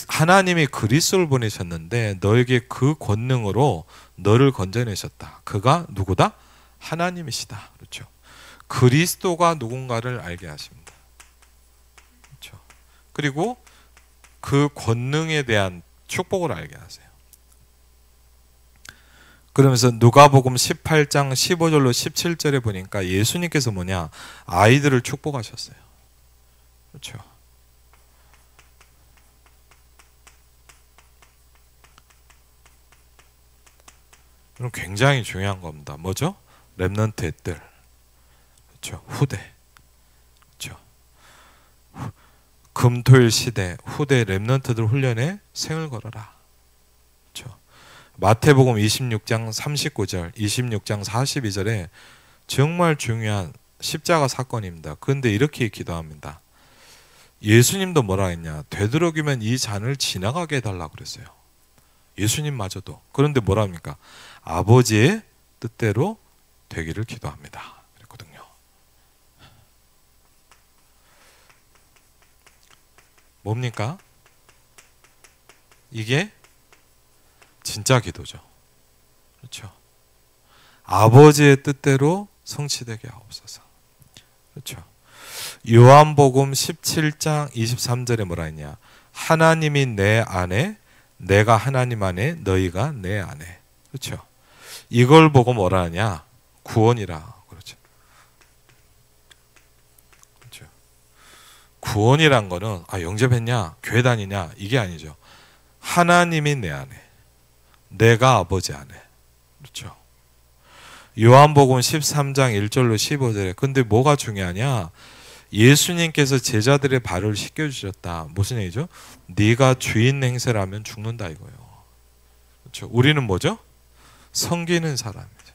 하나님이 그리스도를 보내셨는데 너에게 그 권능으로 너를 건져내셨다. 그가 누구다? 하나님이시다. 그렇죠? 그리스도가 누군가를 알게 하십니다. 그렇죠? 그리고 그 권능에 대한 축복을 알게 하세요. 그러면서 누가복음 18장 15절로 17절에 보니까 예수님께서 뭐냐? 아이들을 축복하셨어요. 그렇죠? 그럼 굉장히 중요한 겁니다. 뭐죠? 렘넌트의 뜰. 그렇죠? 후대. 그렇죠? 금토일 시대 후대 렘넌트들 훈련에 생을 걸어라. 그렇죠? 마태복음 26장 39절, 26장 42절에 정말 중요한 십자가 사건입니다. 그런데 이렇게 기도합니다. 예수님도 뭐라 했냐? 되도록이면 이 잔을 지나가게 해달라고 그랬어요. 예수님마저도. 그런데 뭐라 합니까? 아버지의 뜻대로 되기를 기도합니다. 그랬거든요. 뭡니까? 이게 진짜 기도죠. 그렇죠? 아버지의 뜻대로 성취되게 하옵소서. 그렇죠? 요한복음 17장 23절에 뭐라 했냐? 하나님이 내 안에, 내가 하나님 안에, 너희가 내 안에. 그렇죠? 이걸 보고 뭐라 하냐? 구원이라. 그렇죠? 그렇죠? 구원이란 거는 영접했냐? 교회 다니냐? 이게 아니죠. 하나님이 내 안에, 내가 아버지 안에. 그렇죠? 요한복음 13장 1절로 15절에 근데 뭐가 중요하냐? 예수님께서 제자들의 발을 씻겨주셨다. 무슨 얘기죠? 네가 주인 행세를 하면 죽는다 이거예요. 그렇죠? 우리는 뭐죠? 섬기는 사람이죠.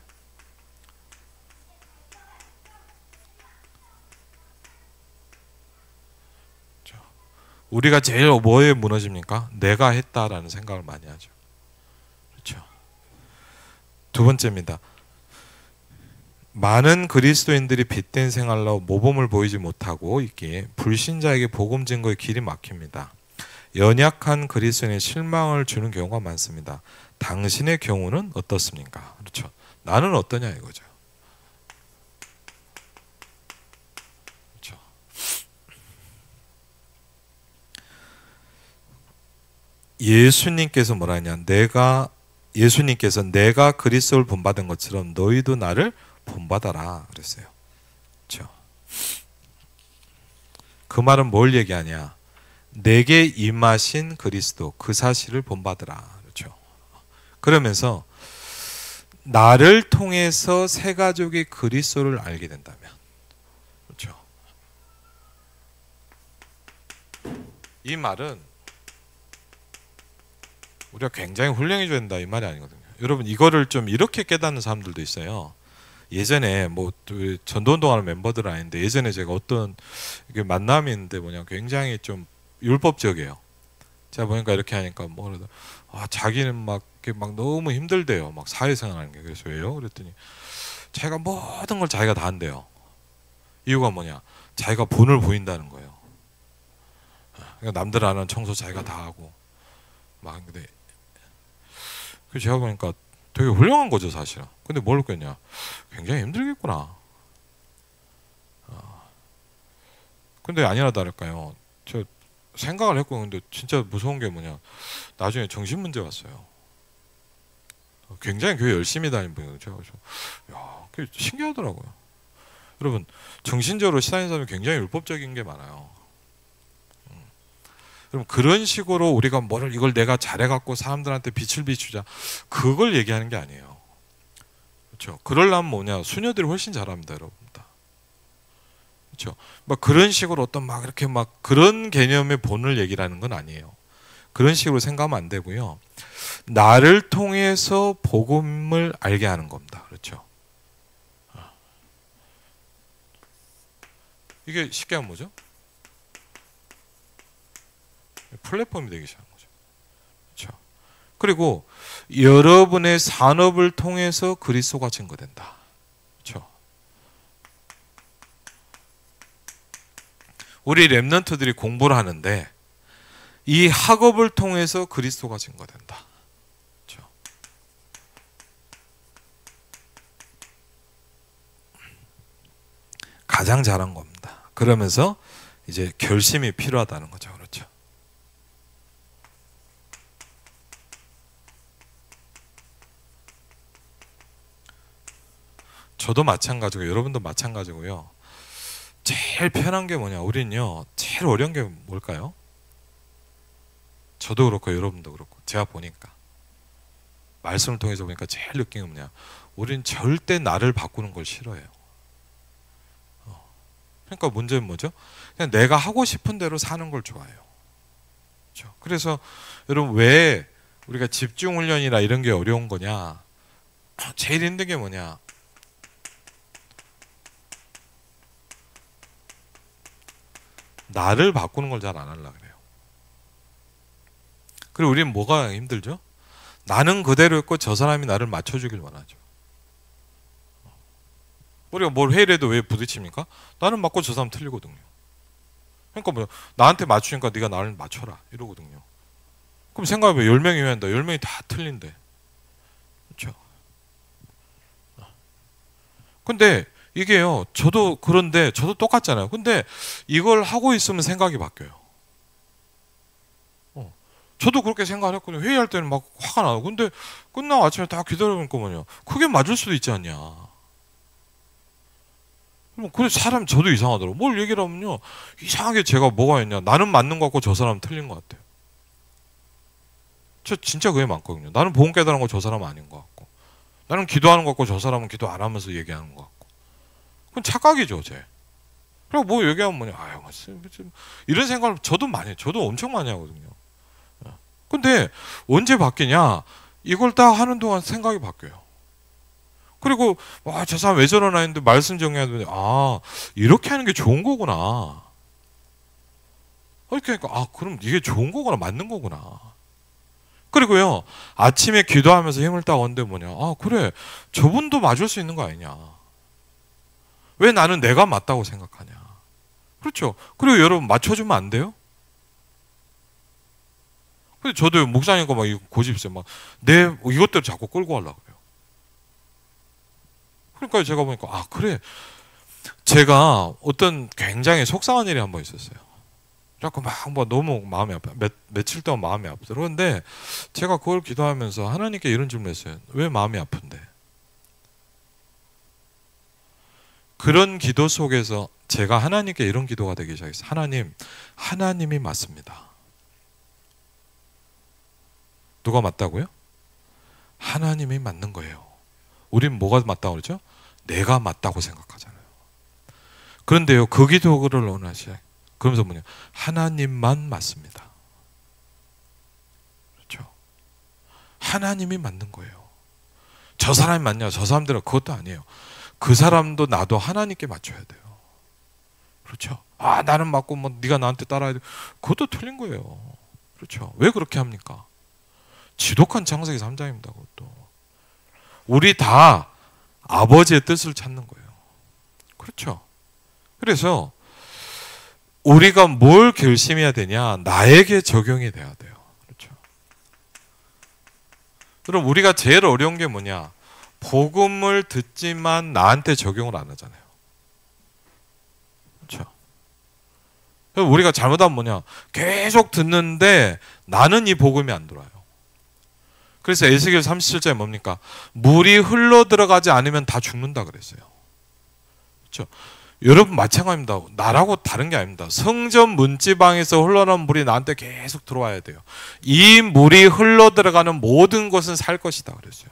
그렇죠? 우리가 제일 뭐에 무너집니까? 내가 했다라는 생각을 많이 하죠. 그렇죠? 두 번째입니다. 많은 그리스도인들이 빚된 생활로 모범을 보이지 못하고 있기에 불신자에게 복음 증거의 길이 막힙니다. 연약한 그리스도인의 실망을 주는 경우가 많습니다. 당신의 경우는 어떻습니까? 그렇죠. 나는 어떠냐 이거죠. 그렇죠. 예수님께서 뭐라 하냐? 내가 예수님께서 내가 그리스도를 본받은 것처럼 너희도 나를 본받아라 그랬어요. 그렇죠? 그 말은 뭘 얘기하냐? 내게 임하신 그리스도 그 사실을 본받으라. 그렇죠? 그러면서 나를 통해서 새 가족의 그리스도를 알게 된다면, 그렇죠? 이 말은 우리가 굉장히 훌륭해져야 된다 이 말이 아니거든요. 여러분 이거를 좀 이렇게 깨닫는 사람들도 있어요. 예전에 뭐 전도운동하는 멤버들은 아닌데 예전에 제가 어떤 만남이 있는데 뭐냐 굉장히 좀 율법적이에요. 제가 보니까 이렇게 하니까 뭐 그러다 자기는 막 너무 힘들대요. 막 사회생활하는 게. 그래서 왜요? 그랬더니 자기가 모든 걸 자기가 다 한대요. 이유가 뭐냐? 자기가 본을 보인다는 거예요. 그러니까 남들 안 하는 청소 자기가 다 하고 막. 근데 그 제가 보니까 되게 훌륭한 거죠 사실은. 근데 뭘 했겠냐? 굉장히 힘들겠구나. 근데 아니나 다를까요? 저 생각을 했고 근데 진짜 무서운 게 뭐냐? 나중에 정신 문제 왔어요. 굉장히 교회 열심히 다니는 분이에요. 제가 그래서 야, 그게 신기하더라고요. 여러분 정신적으로 시다니는 사람이 굉장히 율법적인 게 많아요. 그럼 그런 식으로 우리가 뭐를 이걸 내가 잘해갖고 사람들한테 빛을 비추자 그걸 얘기하는 게 아니에요. 그렇죠? 그러려면 뭐냐? 수녀들이 훨씬 잘합니다, 여러분. 그렇죠? 막 그런 식으로 어떤 막 이렇게 막 그런 개념의 본을 얘기를 하는 건 아니에요. 그런 식으로 생각하면 안 되고요. 나를 통해서 복음을 알게 하는 겁니다. 그렇죠? 이게 쉽게 하면 뭐죠? 플랫폼이 되기 시작한 거죠. 그렇죠? 그리고 여러분의 산업을 통해서 그리스도가 증거된다. 그렇죠? 우리 렘넌트들이 공부를 하는데 이 학업을 통해서 그리스도가 증거된다. 그렇죠? 가장 잘한 겁니다. 그러면서 이제 결심이 필요하다는 거죠. 그렇죠? 저도 마찬가지고 여러분도 마찬가지고요. 제일 편한 게 뭐냐? 우리는요. 제일 어려운 게 뭘까요? 저도 그렇고 여러분도 그렇고 제가 보니까 말씀을 통해서 보니까 제일 느낀 게 뭐냐? 우리는 절대 나를 바꾸는 걸 싫어해요. 그러니까 문제는 뭐죠? 그냥 내가 하고 싶은 대로 사는 걸 좋아해요. 그렇죠? 그래서 여러분 왜 우리가 집중 훈련이나 이런 게 어려운 거냐? 제일 힘든 게 뭐냐? 나를 바꾸는 걸 잘 안 하려고 그래요. 그리고 우리는 뭐가 힘들죠? 나는 그대로 있고 저 사람이 나를 맞춰주길 원하죠. 우리가 뭘 회의를 해도 왜 부딪힙니까? 나는 맞고 저 사람 틀리거든요. 그러니까 뭐 나한테 맞추니까 네가 나를 맞춰라 이러거든요. 그럼 생각해보면 10명이 회의한다. 10명이 다 틀린데. 그렇죠? 근데 이게요. 저도 그런데 저도 똑같잖아요. 근데 이걸 하고 있으면 생각이 바뀌어요. 저도 그렇게 생각을 했거든요. 회의할 때는 막 화가 나고. 근데 끝나고 아침에 다 기다려보니까 뭐냐. 그게 맞을 수도 있지 않냐. 그래 사람 저도 이상하더라고. 뭘 얘기를 하면요. 이상하게 제가 뭐가 있냐. 나는 맞는 것 같고 저 사람은 틀린 것 같아요. 저 진짜 그게 많거든요. 나는 복음 깨달은 거 저 사람은 아닌 것 같고. 나는 기도하는 것 같고 저 사람은 기도 안 하면서 얘기하는 것 같고. 그건 착각이죠, 쟤. 그리고 뭐 얘기하면 뭐냐. 아유, 이런 생각을 저도 많이 해요. 저도 엄청 많이 하거든요. 근데 언제 바뀌냐? 이걸 딱 하는 동안 생각이 바뀌어요. 그리고 와, 저 사람 왜 저러나 했는데 말씀 정리하더니 이렇게 하는 게 좋은 거구나. 이렇게 하니까 그럼 이게 좋은 거구나. 맞는 거구나. 그리고요. 아침에 기도하면서 힘을 딱 얻는데 뭐냐. 그래. 저분도 맞을 수 있는 거 아니냐. 왜 나는 내가 맞다고 생각하냐. 그렇죠. 그리고 여러분 맞춰주면 안 돼요? 근데 저도 목사님과 막 고집있어요. 막 내 이것대로 자꾸 끌고 가려고 그래요. 그러니까 제가 보니까 그래. 제가 어떤 굉장히 속상한 일이 한 번 있었어요. 자꾸 막 뭐 너무 마음이 아파. 며칠 동안 마음이 아프더라고요. 그런데 제가 그걸 기도하면서 하나님께 이런 질문을 했어요. 왜 마음이 아픈데? 그런 기도 속에서 제가 하나님께 이런 기도가 되기 시작했어요. 하나님, 하나님이 맞습니다. 누가 맞다고요? 하나님이 맞는 거예요. 우린 뭐가 맞다고 그러죠? 내가 맞다고 생각하잖아요. 그런데요, 그 기도를 원하시죠. 그러면서 뭐냐? 하나님만 맞습니다. 그렇죠? 하나님이 맞는 거예요. 저 사람이 맞냐? 저 사람들은 그것도 아니에요. 그 사람도 나도 하나님께 맞춰야 돼요. 그렇죠? 아, 나는 맞고 뭐 네가 나한테 따라야 돼. 그것도 틀린 거예요. 그렇죠? 왜 그렇게 합니까? 지독한 창세기 3장입니다. 그것도. 우리 다 아버지의 뜻을 찾는 거예요. 그렇죠? 그래서 우리가 뭘 결심해야 되냐? 나에게 적용이 돼야 돼요. 그렇죠? 그럼 우리가 제일 어려운 게 뭐냐? 복음을 듣지만 나한테 적용을 안 하잖아요. 그렇죠? 우리가 잘못하면 뭐냐? 계속 듣는데 나는 이 복음이 안 들어와요. 그래서 에스겔 37장에 뭡니까? 물이 흘러 들어가지 않으면 다 죽는다 그랬어요. 그렇죠? 여러분 마찬가지입니다. 나라고 다른 게 아닙니다. 성전 문지방에서 흘러나온 물이 나한테 계속 들어와야 돼요. 이 물이 흘러 들어가는 모든 것은 살 것이다 그랬어요.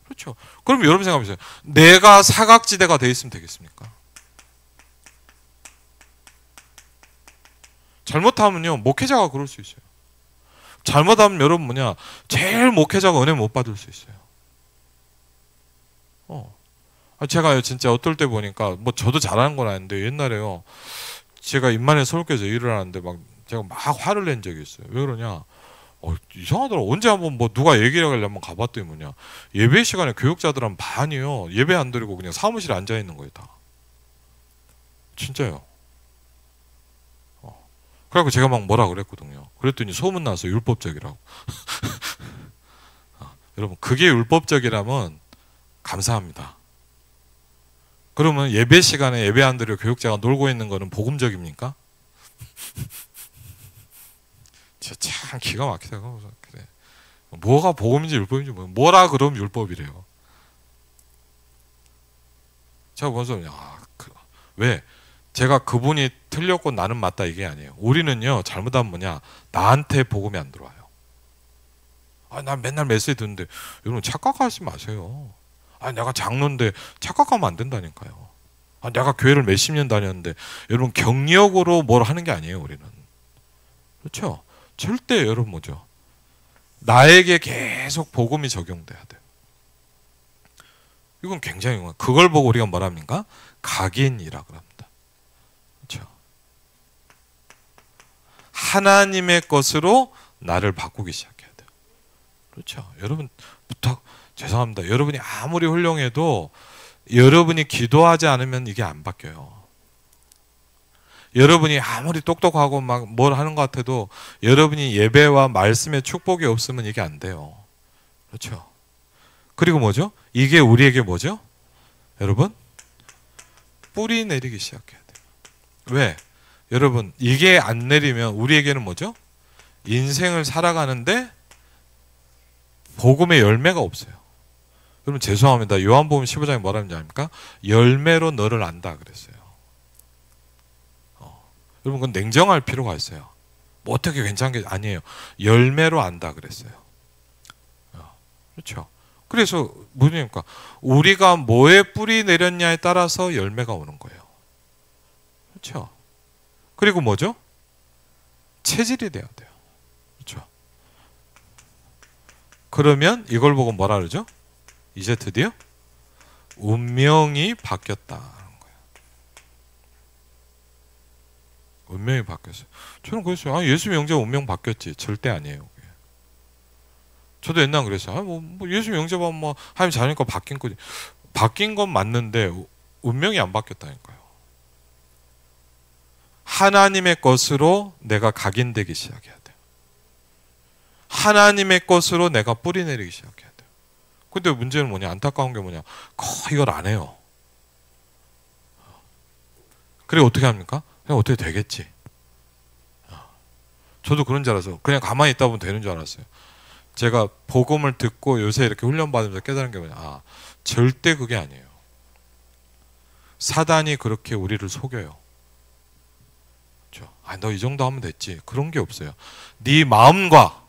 그렇죠? 그럼 여러분 생각해보세요. 내가 사각지대가 돼 있으면 되겠습니까? 잘못하면요, 목회자가 그럴 수 있어요. 잘못하면 여러분 뭐냐, 제일 목회자가 은혜 못 받을 수 있어요. 제가 진짜 어떨 때 보니까 뭐 저도 잘하는 건 아닌데 옛날에요, 제가 임만의 서울교회에서 일을 하는데 막 제가 막 화를 낸 적이 있어요. 왜 그러냐? 이상하더라고. 언제 한번 뭐 누가 얘기를 하길래 한번 가봤더니 뭐냐, 예배 시간에 교육자들은 반이요, 예배 안 드리고 그냥 사무실에 앉아 있는 거예요, 다. 진짜요. 그래갖고 제가 막 뭐라 그랬거든요. 그랬더니 소문 나서 율법적이라고. 여러분, 그게 율법적이라면 감사합니다. 그러면 예배 시간에 예배 안 드리고 교육자가 놀고 있는 거는 복음적입니까? 진짜 참 기가 막히다. 그래. 뭐가 복음인지 율법인지 뭐라 그러면 율법이래요. 제가 보면서 왜? 제가 그분이 틀렸고 나는 맞다 이게 아니에요. 우리는요, 잘못하면 뭐냐, 나한테 복음이 안 들어와요. 난 맨날 메시지 듣는데. 여러분 착각하지 마세요. 내가 장로인데 착각하면 안 된다니까요. 내가 교회를 몇십 년 다녔는데. 여러분 경력으로 뭘 하는 게 아니에요, 우리는. 그렇죠? 절대 여러분 뭐죠? 나에게 계속 복음이 적용돼야 돼요. 이건 굉장히 그걸 보고 우리가 뭐랍니까? 각인이라 그럽니다. 그렇죠? 하나님의 것으로 나를 바꾸기 시작해야 돼요. 그렇죠? 여러분 부탁 죄송합니다. 여러분이 아무리 훌륭해도 여러분이 기도하지 않으면 이게 안 바뀌어요. 여러분이 아무리 똑똑하고 막 뭘 하는 것 같아도 여러분이 예배와 말씀의 축복이 없으면 이게 안 돼요. 그렇죠? 그리고 뭐죠? 이게 우리에게 뭐죠? 여러분, 뿌리 내리기 시작해야 돼요. 왜? 여러분, 이게 안 내리면 우리에게는 뭐죠? 인생을 살아가는데 복음의 열매가 없어요. 여러분 죄송합니다. 요한복음 15장에 뭐라 하는지 아닙니까? 열매로 너를 안다 그랬어요. 여러분 그건 냉정할 필요가 있어요. 뭐 어떻게 괜찮은 게 아니에요. 열매로 안다 그랬어요. 그렇죠? 그래서 뭐냐니까 우리가 뭐에 뿌리 내렸냐에 따라서 열매가 오는 거예요. 그렇죠? 그리고 뭐죠? 체질이 돼야 돼요. 그렇죠? 그러면 이걸 보고 뭐라 그러죠? 이제 드디어 운명이 바뀌었다는 거예요. 운명이 바뀌었어요. 저는 그랬어요. 예수 영접 운명 바뀌었지. 절대 아니에요. 그게. 저도 옛날에 그랬어요. 뭐 예수 영접하면 뭐 하나님 잘하니까 바뀐 거지. 바뀐 건 맞는데 운명이 안 바뀌었다니까요. 하나님의 것으로 내가 각인되기 시작해야 돼요. 하나님의 것으로 내가 뿌리 내리기 시작해야 돼요. 근데 문제는 뭐냐? 안타까운 게 뭐냐? 이걸 안 해요. 그래 어떻게 합니까? 그냥 어떻게 되겠지. 저도 그런 줄 알았어요. 그냥 가만히 있다 보면 되는 줄 알았어요. 제가 복음을 듣고 요새 이렇게 훈련받으면서 깨달은 게 뭐냐, 절대 그게 아니에요. 사단이 그렇게 우리를 속여요. 그렇죠? 너 이 정도 하면 됐지. 그런 게 없어요. 네 마음과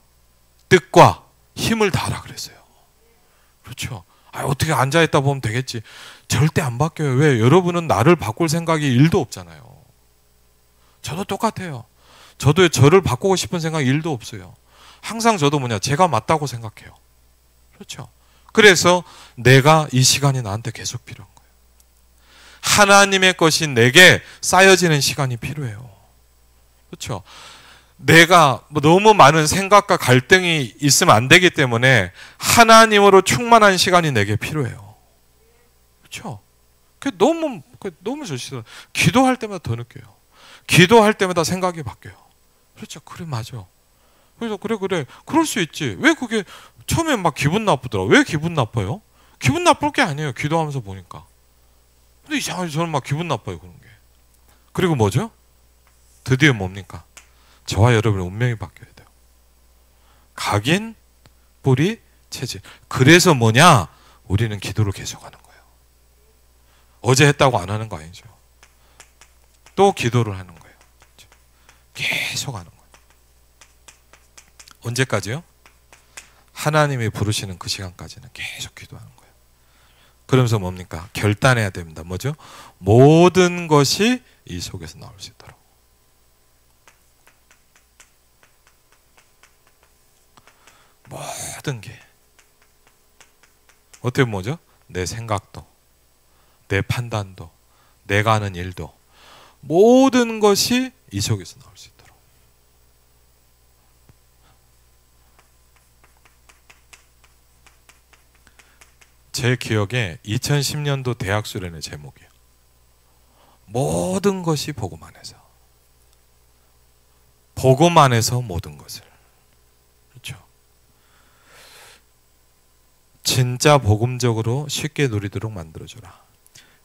뜻과 힘을 다하라 그랬어요. 그렇죠? 어떻게 앉아있다 보면 되겠지. 절대 안 바뀌어요. 왜? 여러분은 나를 바꿀 생각이 1도 없잖아요. 저도 똑같아요. 저도 저를 바꾸고 싶은 생각 1도 없어요. 항상 저도 제가 맞다고 생각해요. 그렇죠? 그래서 내가 이 시간이 나한테 계속 필요한 거예요. 하나님의 것이 내게 쌓여지는 시간이 필요해요. 그렇죠? 내가 너무 많은 생각과 갈등이 있으면 안 되기 때문에 하나님으로 충만한 시간이 내게 필요해요. 그렇죠? 너무 좋시죠. 기도할 때마다 더 느껴요. 기도할 때마다 생각이 바뀌어요. 그렇죠? 그래, 맞아. 그래서 그래 그럴 수 있지. 왜 그게 처음에 막 기분 나쁘더라. 왜 기분 나빠요? 기분 나쁠 게 아니에요. 기도하면서 보니까. 근데 이상하게 저는 막 기분 나빠요, 그런 게. 그리고 뭐죠? 드디어 뭡니까? 저와 여러분의 운명이 바뀌어야 돼요. 각인, 뿌리, 체질. 그래서 뭐냐? 우리는 기도를 계속하는 거예요. 어제 했다고 안 하는 거 아니죠. 또 기도를 하는 거예요. 계속 하는 거예요. 언제까지요? 하나님이 부르시는 그 시간까지는 계속 기도하는 거예요. 그러면서 뭡니까? 결단해야 됩니다. 뭐죠? 모든 것이 이 속에서 나올 수 있도록. 모든 게. 어떻게 뭐죠? 내 생각도, 내 판단도, 내가 하는 일도 모든 것이 이 속에서 나올 수 있도록. 제 기억에 2010년도 대학 수련의 제목이에요. 모든 것이 복음 안에서. 복음 안에서 모든 것을. 그렇죠? 진짜 복음적으로 쉽게 누리도록 만들어주라.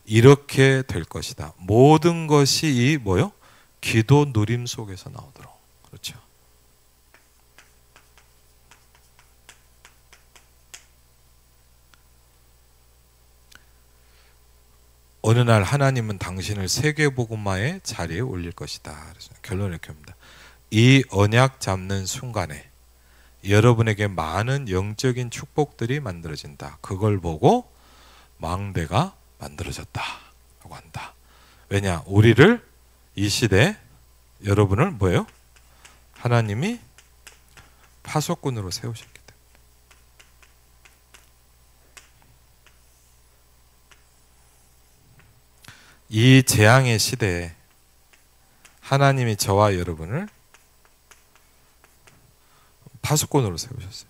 이렇게 될 것이다. 모든 것이 이 뭐요? 기도 누림 속에서 나오도록. 그렇죠? 어느 날 하나님은 당신을 세계복음화의 자리에 올릴 것이다. 그래서 결론을 이렇게 합니다. 이 언약 잡는 순간에 여러분에게 많은 영적인 축복들이 만들어진다. 그걸 보고 망대가 만들어졌다라고 한다. 왜냐? 우리를 이 시대에 여러분을 뭐예요? 하나님이 파수꾼으로 세우셨기 때문에. 이 재앙의 시대에 하나님이 저와 여러분을 파수꾼으로 세우셨어요.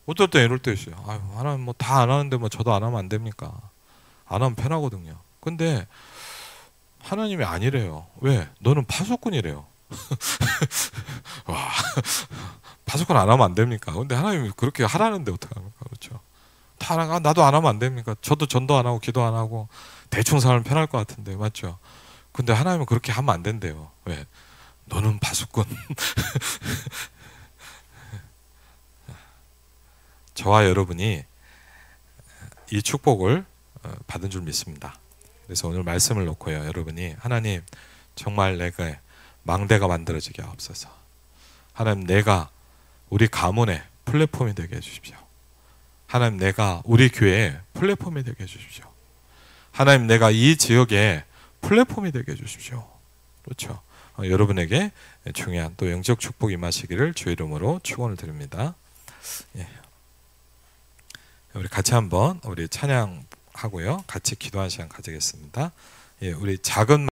어떨 때 이럴 때 있어요. 하나님 뭐 다 안 하는데 뭐 저도 안 하면 안 됩니까? 안 하면 편하거든요. 근데 하나님이 아니래요. 왜? 너는 파수꾼이래요. 와, 파수꾼 안 하면 안 됩니까? 근데 하나님이 그렇게 하라는데 어떡합니까? 그렇죠? 다 나도 안 하면 안 됩니까? 저도 전도 안 하고 기도 안 하고 대충 살면 편할 것 같은데, 맞죠? 근데 하나님은 그렇게 하면 안 된대요. 왜? 너는 파수꾼. 저와 여러분이 이 축복을 받은 줄 믿습니다. 그래서 오늘 말씀을 놓고요, 여러분이 하나님 정말 내가 망대가 만들어지게 하옵소서. 하나님 내가 우리 가문의 플랫폼이 되게 해주십시오. 하나님 내가 우리 교회의 플랫폼이 되게 해주십시오. 하나님 내가 이 지역의 플랫폼이 되게 해주십시오. 그렇죠? 여러분에게 중요한 또 영적 축복 임하시기를 주 이름으로 축원을 드립니다. 예. 우리 같이 한번 우리 찬양하고요, 같이 기도하는 시간 가지겠습니다. 예, 우리 작은